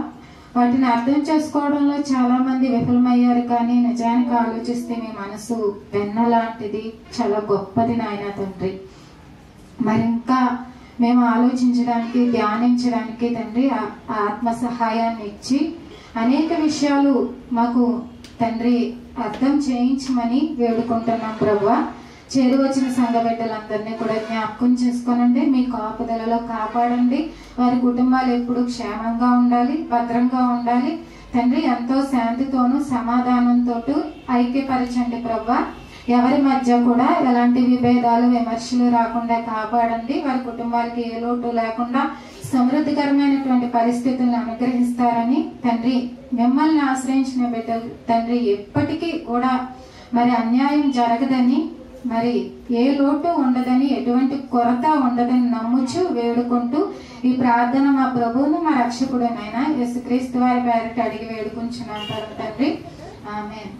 వాటిని అర్థం చేసుకోవడంలో చాలా మంది విఫలమయ్యారు. కానీ నిజానికి ఆలోచిస్తే మీ మనసు వెన్న లాంటిది, చాలా గొప్పది నాయన తండ్రి. మరి ఇంకా మేము ఆలోచించడానికి, ధ్యానించడానికి తండ్రి ఆత్మ సహాయాన్ని ఇచ్చి అనేక విషయాలు మాకు తండ్రి అర్థం చేయించమని వేడుకుంటున్నాం ప్రభా. చేరువచ్చిన సంఘ బిడ్డలందరినీ కూడా జ్ఞాపకం చేసుకోనండి, మీ కాపుదలలో కాపాడండి. వారి కుటుంబాలు ఎప్పుడు క్షేమంగా ఉండాలి, భద్రంగా ఉండాలి తండ్రి. ఎంతో శాంతితోనూ సమాధానంతో ఐక్యపరచండి ప్రభా. ఎవరి మధ్య కూడా ఎలాంటి విభేదాలు, విమర్శలు రాకుండా కాపాడండి. వారి కుటుంబాలకి ఏ లోటు లేకుండా సమృద్ధికరమైనటువంటి పరిస్థితులను అనుగ్రహిస్తారని తండ్రి, మిమ్మల్ని ఆశ్రయించిన బిడ్డలు తండ్రి ఎప్పటికీ కూడా మరి అన్యాయం జరగదని, మరి ఏ లోటు ఉండదని, ఎటువంటి కొరత ఉండదని నమ్ముచు వేడుకుంటూ ఈ ప్రార్థన మా ప్రభువును మా రక్షకుడునైనా యేసుక్రీస్తు వారి పేరిట అడిగి వేడుకుంటున్నాం తండ్రి. ఆమేన్.